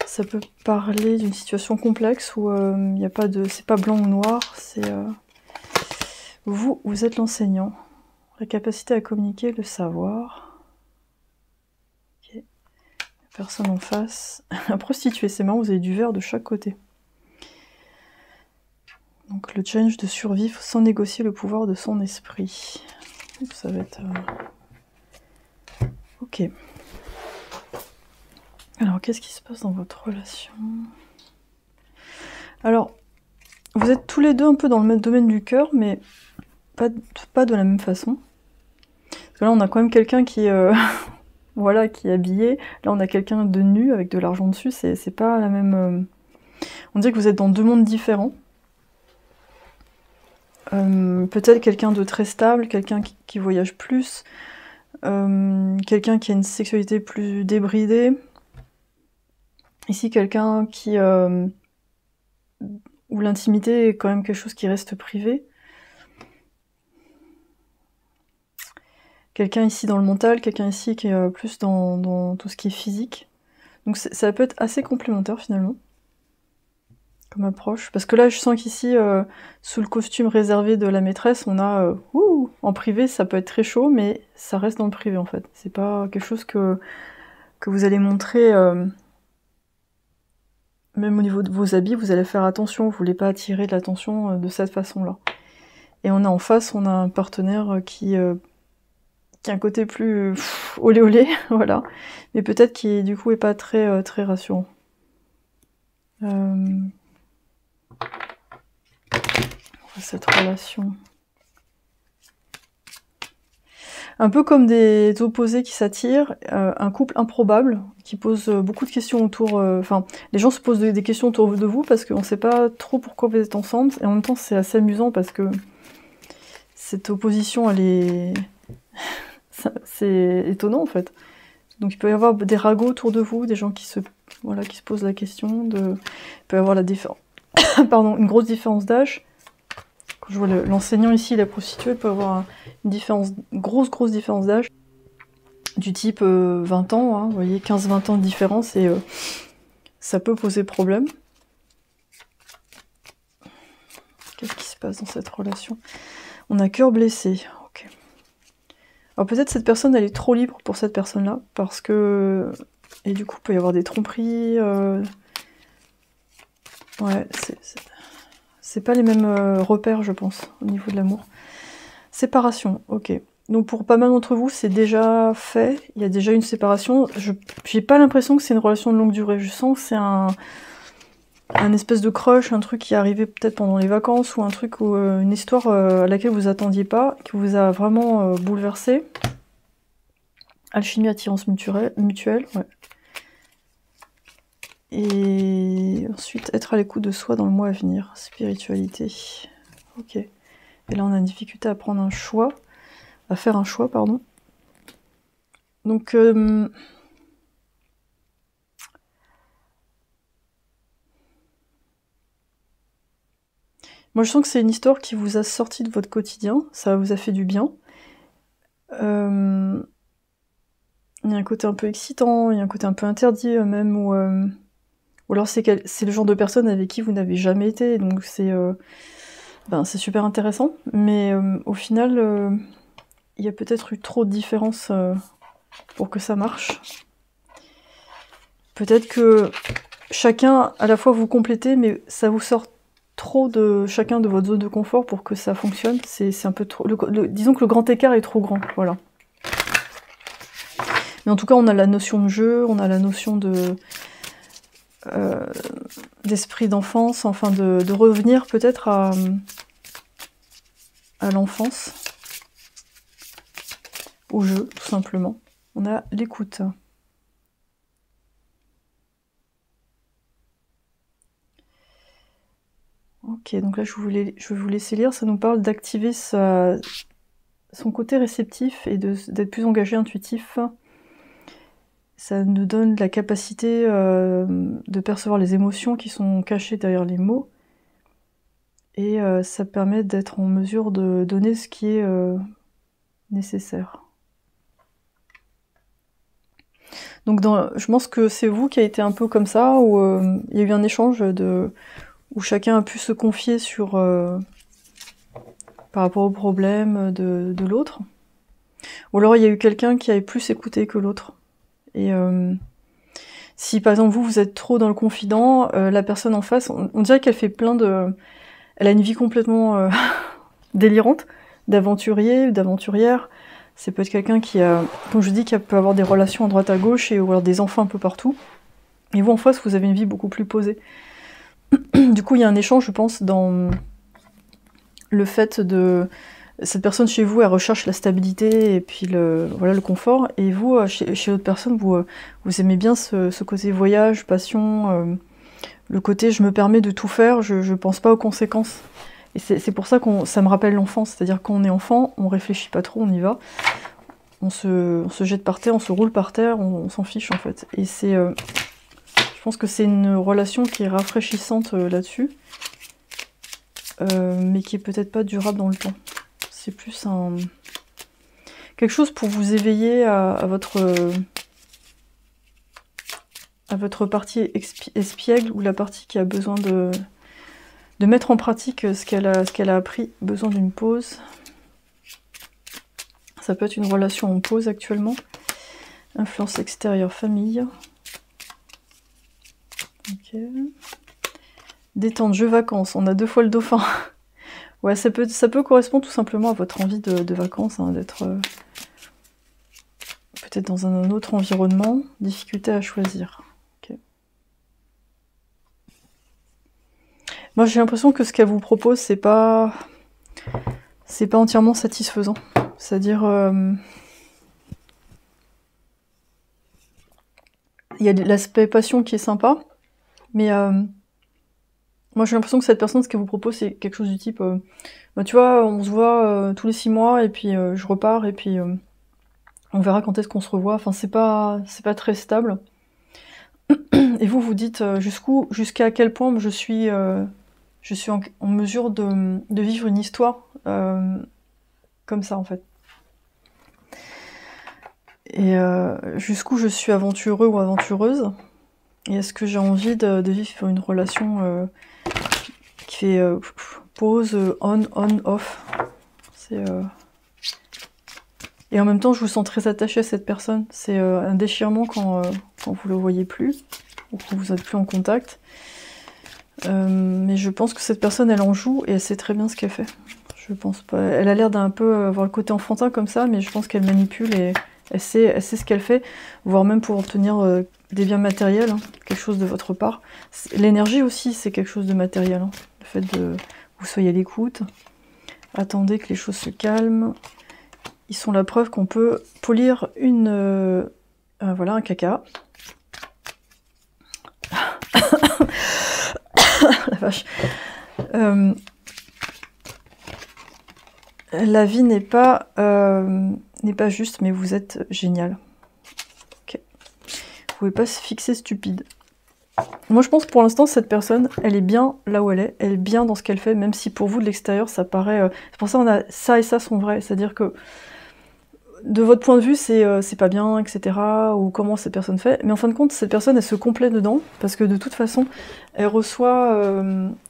[SPEAKER 1] Ça peut parler d'une situation complexe où il n'y a pas de... c'est pas blanc ou noir, c'est... Vous êtes l'enseignant. La capacité à communiquer, le savoir. Okay. La personne en face. La prostituée, c'est marrant, vous avez du verre de chaque côté. Donc le challenge de survivre sans négocier le pouvoir de son esprit. Ça va être... Ok. Alors, qu'est-ce qui se passe dans votre relation? Alors, vous êtes tous les deux un peu dans le domaine du cœur, mais pas de la même façon. Parce que là, on a quand même quelqu'un qui... voilà, qui est habillé. Là, on a quelqu'un de nu avec de l'argent dessus. C'est pas la même... On dirait que vous êtes dans deux mondes différents. Peut-être quelqu'un de très stable, quelqu'un qui voyage plus, quelqu'un qui a une sexualité plus débridée. Ici, quelqu'un qui... où l'intimité est quand même quelque chose qui reste privé. Quelqu'un ici dans le mental, quelqu'un ici qui est plus dans tout ce qui est physique. Donc ça peut être assez complémentaire finalement, comme approche. Parce que là, je sens qu'ici, sous le costume réservé de la maîtresse, on a... en privé, ça peut être très chaud, mais ça reste dans le privé en fait. C'est pas quelque chose que vous allez montrer... même au niveau de vos habits, vous allez faire attention, vous voulez pas attirer de l'attention de cette façon-là. Et on a en face, on a un partenaire qui a un côté plus olé olé, voilà. Mais peut-être qui du coup est pas très très rassurant. Cette relation. Un peu comme des opposés qui s'attirent, un couple improbable qui pose beaucoup de questions autour... Enfin, les gens se posent des questions autour de vous parce qu'on ne sait pas trop pourquoi vous êtes ensemble. Et en même temps, c'est assez amusant parce que cette opposition, elle est... c'est étonnant en fait. Donc il peut y avoir des ragots autour de vous, des gens qui se posent la question. Il peut y avoir pardon, une grosse différence d'âge. Quand je vois l'enseignant ici, la prostituée, peut avoir une grosse différence d'âge, du type 20 ans, hein, vous voyez, 15-20 ans de différence, et ça peut poser problème. Qu'est-ce qui se passe dans cette relation? On a cœur blessé, ok. Alors peut-être cette personne, elle est trop libre pour cette personne-là, parce que... Et du coup, il peut y avoir des tromperies... Ouais, c'est pas les mêmes repères, je pense, au niveau de l'amour. Séparation, ok. Donc pour pas mal d'entre vous, c'est déjà fait. Il y a déjà une séparation. J'ai pas l'impression que c'est une relation de longue durée. Je sens que c'est un espèce de crush, un truc qui est arrivé peut-être pendant les vacances, ou un truc, une histoire à laquelle vous attendiez pas, qui vous a vraiment bouleversé. Alchimie, attirance mutuelle, ouais. Et ensuite, être à l'écoute de soi dans le mois à venir. Spiritualité. Ok. Et là, on a une difficulté à prendre un choix, à faire un choix, pardon. Donc, moi, je sens que c'est une histoire qui vous a sorti de votre quotidien, ça vous a fait du bien. Il y a un côté un peu excitant, il y a un côté un peu interdit même, ou alors c'est le genre de personne avec qui vous n'avez jamais été, donc c'est super intéressant, mais au final, il y a peut-être eu trop de différences pour que ça marche. Peut-être que chacun, à la fois vous complétez, mais ça vous sort trop de chacun de votre zone de confort pour que ça fonctionne. C'est un peu trop... disons que le grand écart est trop grand, voilà. Mais en tout cas, on a la notion de jeu, on a la notion d'esprit d'enfance, enfin de revenir peut-être à l'enfance, au jeu, tout simplement. On a l'écoute. Ok, donc là je vais vous laisser lire, ça nous parle d'activer son côté réceptif et d'être plus engagé, intuitif. Ça nous donne la capacité de percevoir les émotions qui sont cachées derrière les mots. Et ça permet d'être en mesure de donner ce qui est nécessaire. Donc je pense que c'est vous qui a été un peu comme ça, où il y a eu un échange où chacun a pu se confier par rapport aux problèmes de l'autre. Ou alors il y a eu quelqu'un qui avait plus écouté que l'autre. Et si par exemple vous êtes trop dans le confident, la personne en face, on dirait qu'elle fait elle a une vie complètement délirante, d'aventurier, d'aventurière. C'est peut-être quelqu'un qui a, comme je dis, qui peut avoir des relations à droite à gauche ou alors des enfants un peu partout. Et vous en face, vous avez une vie beaucoup plus posée. Du coup, il y a un échange, je pense, dans le fait de... Cette personne chez vous, elle recherche la stabilité et puis le confort. Et vous, chez l'autre personne, vous aimez bien ce côté voyage, passion, le côté je me permets de tout faire, je pense pas aux conséquences. Et c'est pour ça que ça me rappelle l'enfance. C'est-à-dire quand on est enfant, on réfléchit pas trop, on y va. On se jette par terre, on se roule par terre, on s'en fiche en fait. Et je pense que c'est une relation qui est rafraîchissante là-dessus. Mais qui est peut-être pas durable dans le temps. C'est plus quelque chose pour vous éveiller à votre partie espiègle, ou la partie qui a besoin de mettre en pratique ce qu'elle a appris, besoin d'une pause. Ça peut être une relation en pause actuellement. Influence extérieure, famille. Ok. Détente, jeu, vacances. On a 2 fois le dauphin. Ouais, ça peut correspondre tout simplement à votre envie de vacances, hein, d'être peut-être dans un autre environnement. Difficulté à choisir. Okay. Moi, j'ai l'impression que ce qu'elle vous propose, c'est pas entièrement satisfaisant. C'est-à-dire, il y a l'aspect passion qui est sympa, mais moi j'ai l'impression que cette personne, ce qu'elle vous propose, c'est quelque chose du type, bah, tu vois, on se voit tous les 6 mois, et puis je repars, et puis on verra quand est-ce qu'on se revoit. Enfin, c'est pas très stable. Et vous dites jusqu'à quel point je suis en mesure de vivre une histoire comme ça, en fait. Et jusqu'où je suis aventureux ou aventureuse. Et est-ce que j'ai envie de vivre une relation qui fait pause, on, off. Et en même temps, je vous sens très attaché à cette personne. C'est un déchirement quand vous le voyez plus, ou quand vous n'êtes plus en contact. Mais je pense que cette personne, elle en joue, et elle sait très bien ce qu'elle fait. Je pense pas. Elle a l'air d'un peu avoir le côté enfantin comme ça, mais je pense qu'elle manipule et elle sait ce qu'elle fait, voire même pour obtenir des biens matériels, hein, quelque chose de votre part. L'énergie aussi, c'est quelque chose de matériel. Hein. Le fait que vous soyez à l'écoute, attendez que les choses se calment. Ils sont la preuve qu'on peut polir voilà, un caca. La vache. La vie n'est pas juste, mais vous êtes génial. Ok. Vous pouvez pas se fixer stupide. Moi je pense que pour l'instant cette personne, elle est bien là où elle est bien dans ce qu'elle fait, même si pour vous de l'extérieur ça paraît... C'est pour ça qu'on a ça et ça sont vrais, c'est-à-dire que de votre point de vue c'est pas bien, etc. ou comment cette personne fait, mais en fin de compte cette personne elle se complaît dedans, parce que de toute façon elle reçoit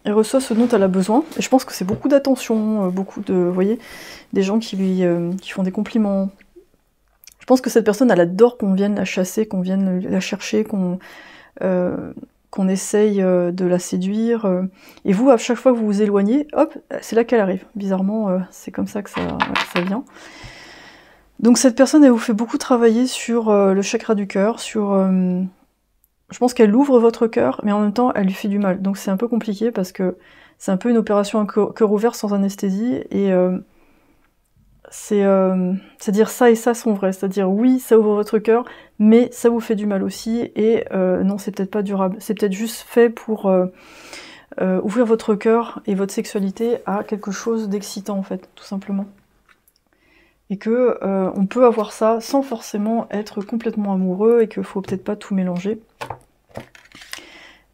[SPEAKER 1] ce dont elle a besoin, et je pense que c'est beaucoup d'attention, beaucoup de... Vous voyez, des gens qui font des compliments. Je pense que cette personne elle adore qu'on vienne la chasser, qu'on vienne la chercher, qu'on essaye de la séduire, et vous, à chaque fois que vous vous éloignez, hop, c'est là qu'elle arrive. Bizarrement, c'est comme ça que ça vient. Donc cette personne, elle vous fait beaucoup travailler sur le chakra du cœur, je pense qu'elle ouvre votre cœur, mais en même temps, elle lui fait du mal. Donc c'est un peu compliqué, parce que c'est un peu une opération à cœur ouvert sans anesthésie, et c'est-à-dire ça et ça sont vrais, c'est-à-dire oui, ça ouvre votre cœur, mais ça vous fait du mal aussi, et non, c'est peut-être pas durable, c'est peut-être juste fait pour ouvrir votre cœur et votre sexualité à quelque chose d'excitant en fait, tout simplement. Et que on peut avoir ça sans forcément être complètement amoureux, et qu'il faut peut-être pas tout mélanger.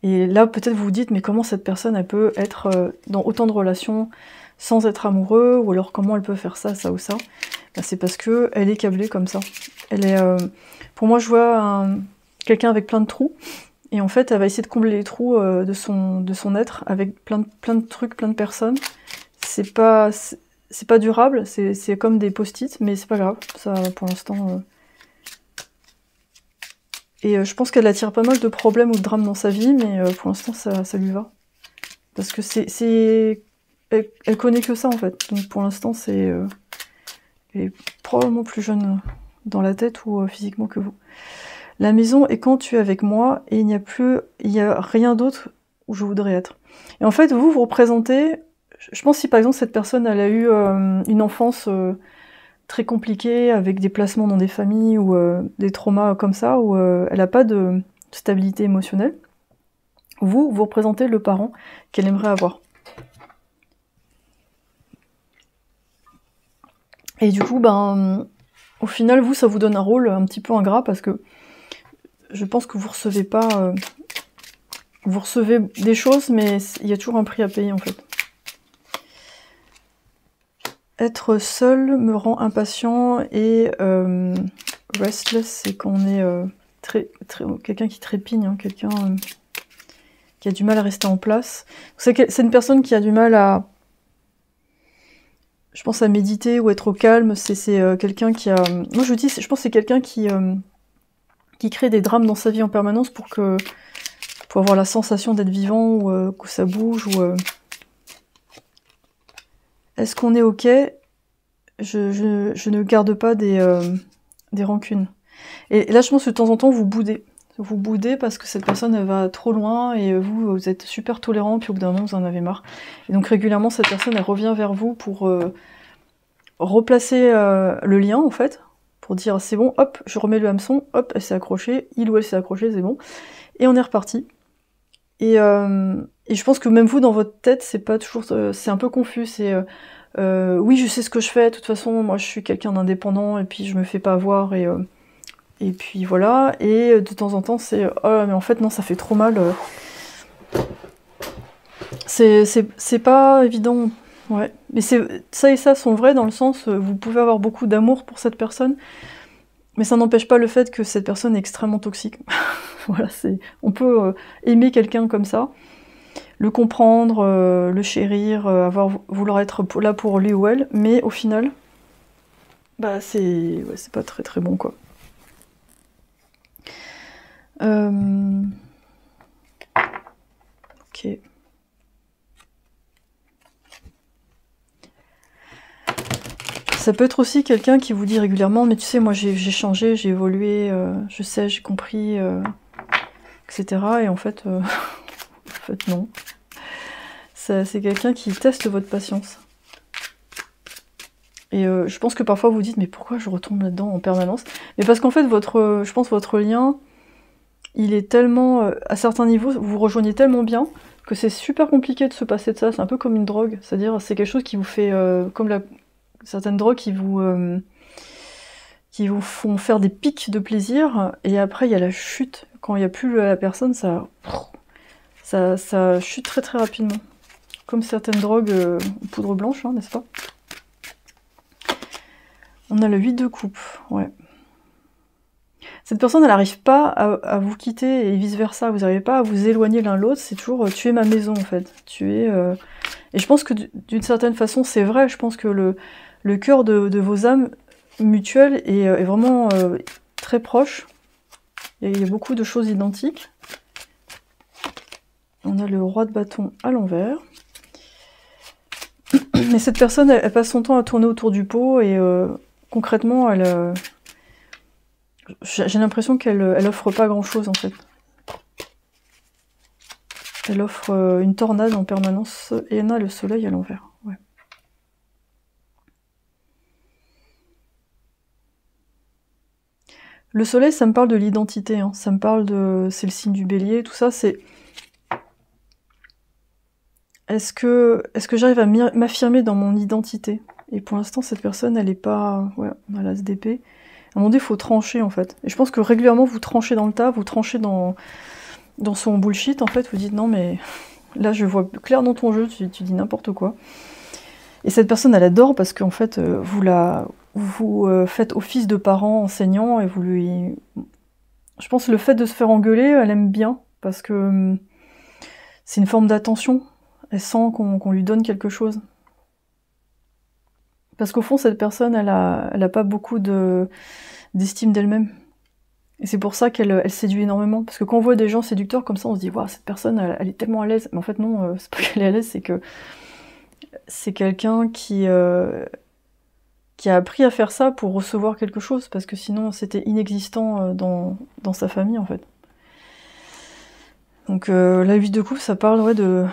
[SPEAKER 1] Et là, peut-être vous vous dites, mais comment cette personne, elle peut être dans autant de relations sans être amoureux, ou alors comment elle peut faire ça, ça ou ça? Ben, c'est parce que elle est câblée comme ça. Elle est, pour moi, je vois quelqu'un avec plein de trous, et en fait, elle va essayer de combler les trous de son être avec plein de trucs, plein de personnes. C'est pas durable, c'est comme des post-it, mais c'est pas grave, ça pour l'instant. Et je pense qu'elle attire pas mal de problèmes ou de drames dans sa vie, mais pour l'instant ça lui va. Parce que elle connaît que ça en fait, donc pour l'instant elle est probablement plus jeune dans la tête ou physiquement que vous. La maison est quand tu es avec moi, et il n'y a rien d'autre où je voudrais être. Et en fait, vous représentez, je pense si par exemple cette personne elle a eu une enfance très compliquée, avec des placements dans des familles ou des traumas comme ça, où elle n'a pas de stabilité émotionnelle, vous représentez le parent qu'elle aimerait avoir. Et du coup, ben, au final, vous, ça vous donne un rôle un petit peu ingrat, parce que je pense que vous recevez pas... vous recevez des choses, mais il y a toujours un prix à payer, en fait. Être seul me rend impatient, et restless, c'est qu'on est quelqu'un qui trépigne, hein, quelqu'un qui a du mal à rester en place. C'est une personne qui a du mal à... Je pense à méditer ou être au calme, c'est quelqu'un qui a... Moi je dis, je pense que c'est quelqu'un qui crée des drames dans sa vie en permanence pour avoir la sensation d'être vivant, ou que ça bouge, ou... Est-ce qu'on est ok? Je ne garde pas des rancunes. Et là je pense que de temps en temps vous boudez. Vous boudez parce que cette personne elle va trop loin, et vous êtes super tolérant, puis au bout d'un moment vous en avez marre. Et donc régulièrement cette personne elle revient vers vous pour replacer le lien en fait, pour dire c'est bon, hop, je remets le hameçon, hop, elle s'est accrochée, il ou elle s'est accroché, c'est bon, et on est reparti. Et je pense que même vous dans votre tête c'est pas toujours, c'est un peu confus, c'est oui je sais ce que je fais, de toute façon moi je suis quelqu'un d'indépendant, et puis je me fais pas avoir, et puis voilà, et de temps en temps c'est oh mais en fait non, ça fait trop mal, c'est pas évident, ouais, mais ça et ça sont vrais dans le sens vous pouvez avoir beaucoup d'amour pour cette personne, mais ça n'empêche pas le fait que cette personne est extrêmement toxique. Voilà, on peut aimer quelqu'un comme ça, le comprendre, le chérir, vouloir être là pour lui ou elle, mais au final bah c'est pas très très bon quoi. Ok. Ça peut être aussi quelqu'un qui vous dit régulièrement, mais tu sais, moi j'ai changé, j'ai évolué, je sais, j'ai compris, etc. Et en fait non. C'est quelqu'un qui teste votre patience. Et je pense que parfois vous dites, mais pourquoi je retombe là-dedans en permanence? Mais parce qu'en fait, je pense votre lien, il est tellement, à certains niveaux, vous vous rejoignez tellement bien, que c'est super compliqué de se passer de ça, c'est un peu comme une drogue, c'est-à-dire c'est quelque chose qui vous fait, certaines drogues qui vous font faire des pics de plaisir, et après il y a la chute. Quand il n'y a plus la personne, ça chute très très rapidement. Comme certaines drogues poudre blanche, hein, n'est-ce pas? On a le 8 de coupe, ouais. Cette personne, elle n'arrive pas à vous quitter et vice-versa. Vous n'arrivez pas à vous éloigner l'un l'autre. C'est toujours tu es ma maison, en fait. Tu es... Et je pense que d'une certaine façon, c'est vrai. Je pense que le cœur de vos âmes mutuelles est vraiment très proche. Il y a beaucoup de choses identiques. On a le roi de bâton à l'envers. Mais cette personne, elle passe son temps à tourner autour du pot et concrètement, j'ai l'impression qu'elle offre pas grand-chose en fait. Elle offre une tornade en permanence et on a le soleil à l'envers. Ouais. Le soleil, ça me parle de l'identité, hein. Ça me parle de... C'est le signe du bélier, tout ça, c'est... Est-ce que j'arrive à m'affirmer dans mon identité? Et pour l'instant, cette personne, elle est pas... Ouais, on a l'as d'épée. À un moment donné, il faut trancher, en fait. Et je pense que régulièrement, vous tranchez dans le tas, vous tranchez dans son bullshit, en fait. Vous dites, non, mais là, je vois clair dans ton jeu, tu dis n'importe quoi. Et cette personne, elle adore parce qu'en fait, vous faites office de parent enseignant et vous lui... Je pense que le fait de se faire engueuler, elle aime bien parce que c'est une forme d'attention. Elle sent qu'on lui donne quelque chose. Parce qu'au fond, cette personne, elle a pas beaucoup d'estime d'elle-même. Et c'est pour ça qu'elle séduit énormément. Parce que quand on voit des gens séducteurs comme ça, on se dit, waouh, cette personne, elle est tellement à l'aise. Mais en fait, non, c'est pas qu'elle est à l'aise, c'est que c'est quelqu'un qui a appris à faire ça pour recevoir quelque chose. Parce que sinon, c'était inexistant dans sa famille, en fait. Donc, la 8 de coupe, ça parle, ouais, de...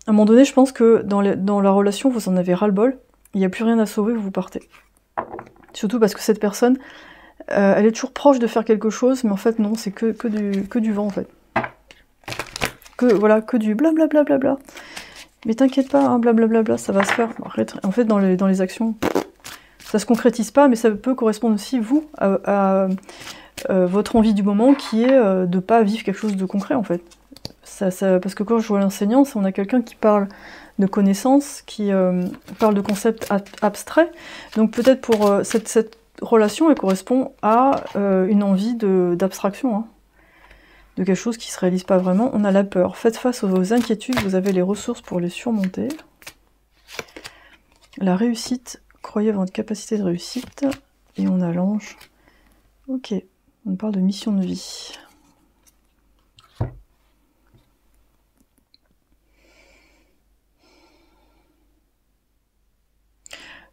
[SPEAKER 1] À un moment donné, je pense que dans la relation, vous en avez ras-le-bol. Il n'y a plus rien à sauver, vous partez. Surtout parce que cette personne, elle est toujours proche de faire quelque chose, mais en fait non, c'est que du vent en fait. Que du blablabla. Bla bla bla. Mais t'inquiète pas, hein, blablabla, ça va se faire. En fait, dans les actions, ça se concrétise pas, mais ça peut correspondre aussi, vous, à votre envie du moment, qui est de pas vivre quelque chose de concret en fait. Parce que quand je vois l'enseignant, on a quelqu'un qui parle de connaissances, qui parle de concepts abstraits. Donc peut-être pour cette relation, elle correspond à une envie d'abstraction, hein, de quelque chose qui ne se réalise pas vraiment. On a la peur. Faites face aux inquiétudes, vous avez les ressources pour les surmonter. La réussite, croyez en votre capacité de réussite. Et on a l'ange. Ok, on parle de mission de vie.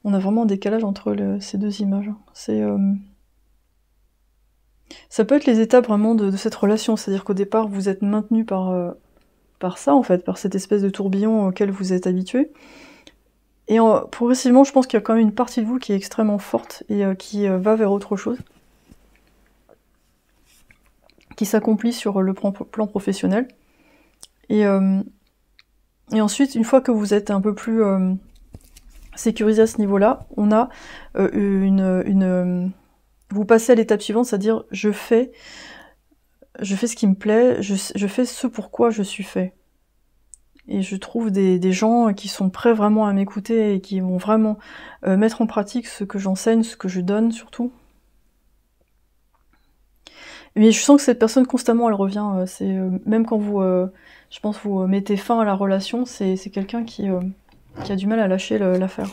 [SPEAKER 1] On a vraiment un décalage entre ces deux images. Ça peut être les étapes vraiment de cette relation, c'est-à-dire qu'au départ, vous êtes maintenu par ça, en fait, par cette espèce de tourbillon auquel vous êtes habitué. Et progressivement, je pense qu'il y a quand même une partie de vous qui est extrêmement forte et qui va vers autre chose. Qui s'accomplit sur le plan professionnel. Et ensuite, une fois que vous êtes un peu plus... sécurisé à ce niveau-là, on a vous passez à l'étape suivante, c'est-à-dire je fais ce qui me plaît, je fais ce pourquoi je suis fait. Et je trouve des gens qui sont prêts vraiment à m'écouter et qui vont vraiment mettre en pratique ce que j'enseigne, ce que je donne surtout. Mais je sens que cette personne constamment elle revient, même quand vous, je pense vous mettez fin à la relation, c'est quelqu'un qui a du mal à lâcher l'affaire.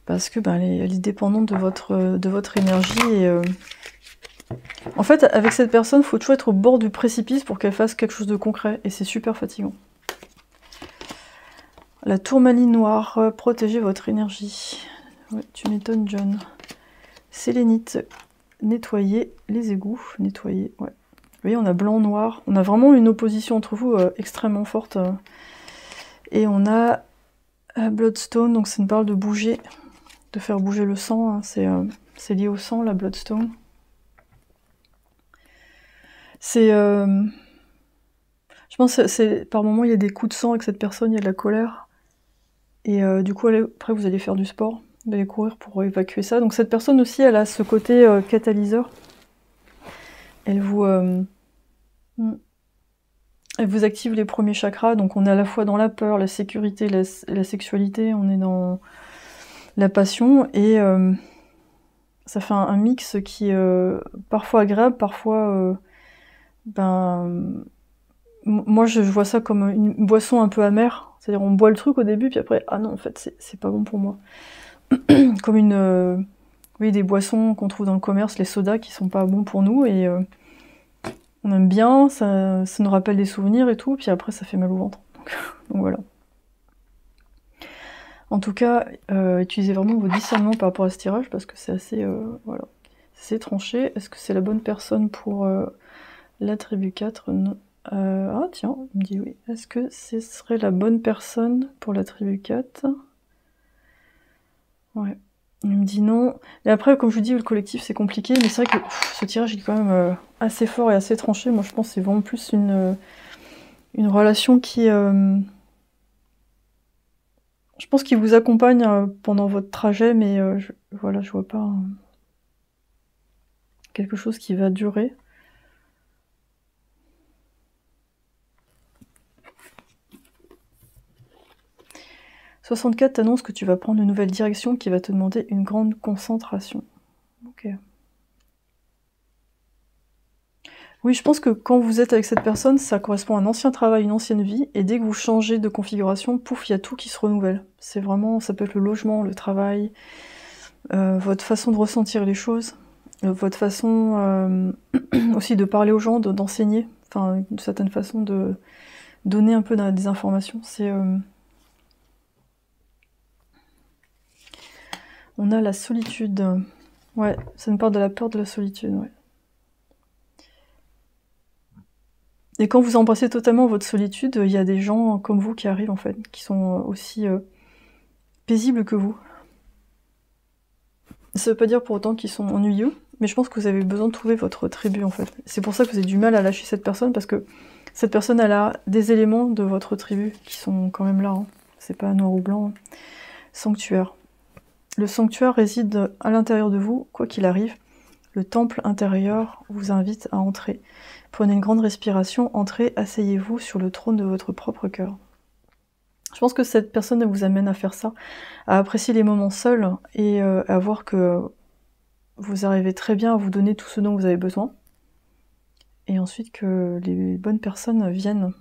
[SPEAKER 1] Parce que elle est dépendante de votre énergie. Et, en fait, avec cette personne, il faut toujours être au bord du précipice pour qu'elle fasse quelque chose de concret. Et c'est super fatigant. La tourmaline noire, protégez votre énergie. Ouais, tu m'étonnes, John. Sélénite, nettoyez les égouts. Nettoyez, ouais. Vous voyez, on a blanc-noir. On a vraiment une opposition entre vous extrêmement forte. Et on a Bloodstone, donc ça nous parle de bouger, de faire bouger le sang. Hein. C'est lié au sang, la Bloodstone. C'est... je pense que par moments, il y a des coups de sang avec cette personne, il y a de la colère. Et du coup, après, vous allez faire du sport. d'aller courir pour évacuer ça. Donc cette personne aussi, elle a ce côté catalyseur. Elle vous active les premiers chakras, donc on est à la fois dans la peur, la sécurité, la sexualité, on est dans la passion, et ça fait un mix qui est parfois agréable, parfois... moi je vois ça comme une boisson un peu amère, c'est-à-dire on boit le truc au début, puis après, ah non, en fait, c'est pas bon pour moi. Comme oui, des boissons qu'on trouve dans le commerce, les sodas qui sont pas bons pour nous, et on aime bien, ça nous rappelle des souvenirs et tout, puis après ça fait mal au ventre. Donc voilà. En tout cas, utilisez vraiment vos discernements par rapport à ce tirage, parce que c'est assez, voilà, c'est tranché. Est-ce que c'est la bonne personne pour la tribu 4? Non. Ah tiens, il me dit oui. Est-ce que ce serait la bonne personne pour la tribu 4? Ouais. Il me dit non. Et après, comme je vous dis, le collectif c'est compliqué, mais c'est vrai que ce tirage il est quand même assez fort et assez tranché. Moi je pense que c'est vraiment plus une relation qui... je pense qu'il vous accompagne pendant votre trajet, mais voilà, je vois pas quelque chose qui va durer. « 64 t'annonce que tu vas prendre une nouvelle direction qui va te demander une grande concentration. » Ok. Oui, je pense que quand vous êtes avec cette personne, ça correspond à un ancien travail, une ancienne vie, et dès que vous changez de configuration, pouf, il y a tout qui se renouvelle. C'est vraiment, ça peut être le logement, le travail, votre façon de ressentir les choses, votre façon aussi de parler aux gens, d'enseigner, enfin, d'une certaine façon de donner un peu des informations. C'est... On a la solitude. Ouais, ça nous parle de la peur de la solitude, ouais. Et quand vous embrassez totalement votre solitude, il y a des gens comme vous qui arrivent, en fait, qui sont aussi paisibles que vous. Ça veut pas dire pour autant qu'ils sont ennuyeux, mais je pense que vous avez besoin de trouver votre tribu, en fait. C'est pour ça que vous avez du mal à lâcher cette personne, parce que cette personne, elle a des éléments de votre tribu qui sont quand même là. Hein. C'est pas noir ou blanc. Hein. Sanctuaire. Le sanctuaire réside à l'intérieur de vous, quoi qu'il arrive. Le temple intérieur vous invite à entrer. Prenez une grande respiration, entrez, asseyez-vous sur le trône de votre propre cœur. Je pense que cette personne elle vous amène à faire ça, à apprécier les moments seuls et à voir que vous arrivez très bien à vous donner tout ce dont vous avez besoin. Et ensuite que les bonnes personnes viennent.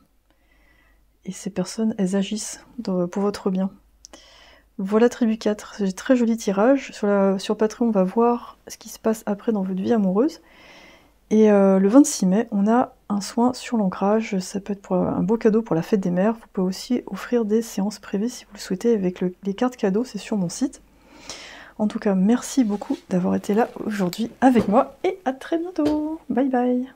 [SPEAKER 1] Et ces personnes, elles agissent pour votre bien. Voilà tribu 4, j'ai très joli tirage. Sur Patreon, on va voir ce qui se passe après dans votre vie amoureuse. Et le 26 mai, on a un soin sur l'ancrage. Ça peut être pour un beau cadeau pour la fête des mères. Vous pouvez aussi offrir des séances privées si vous le souhaitez avec les cartes cadeaux, c'est sur mon site. En tout cas, merci beaucoup d'avoir été là aujourd'hui avec moi et à très bientôt. Bye bye.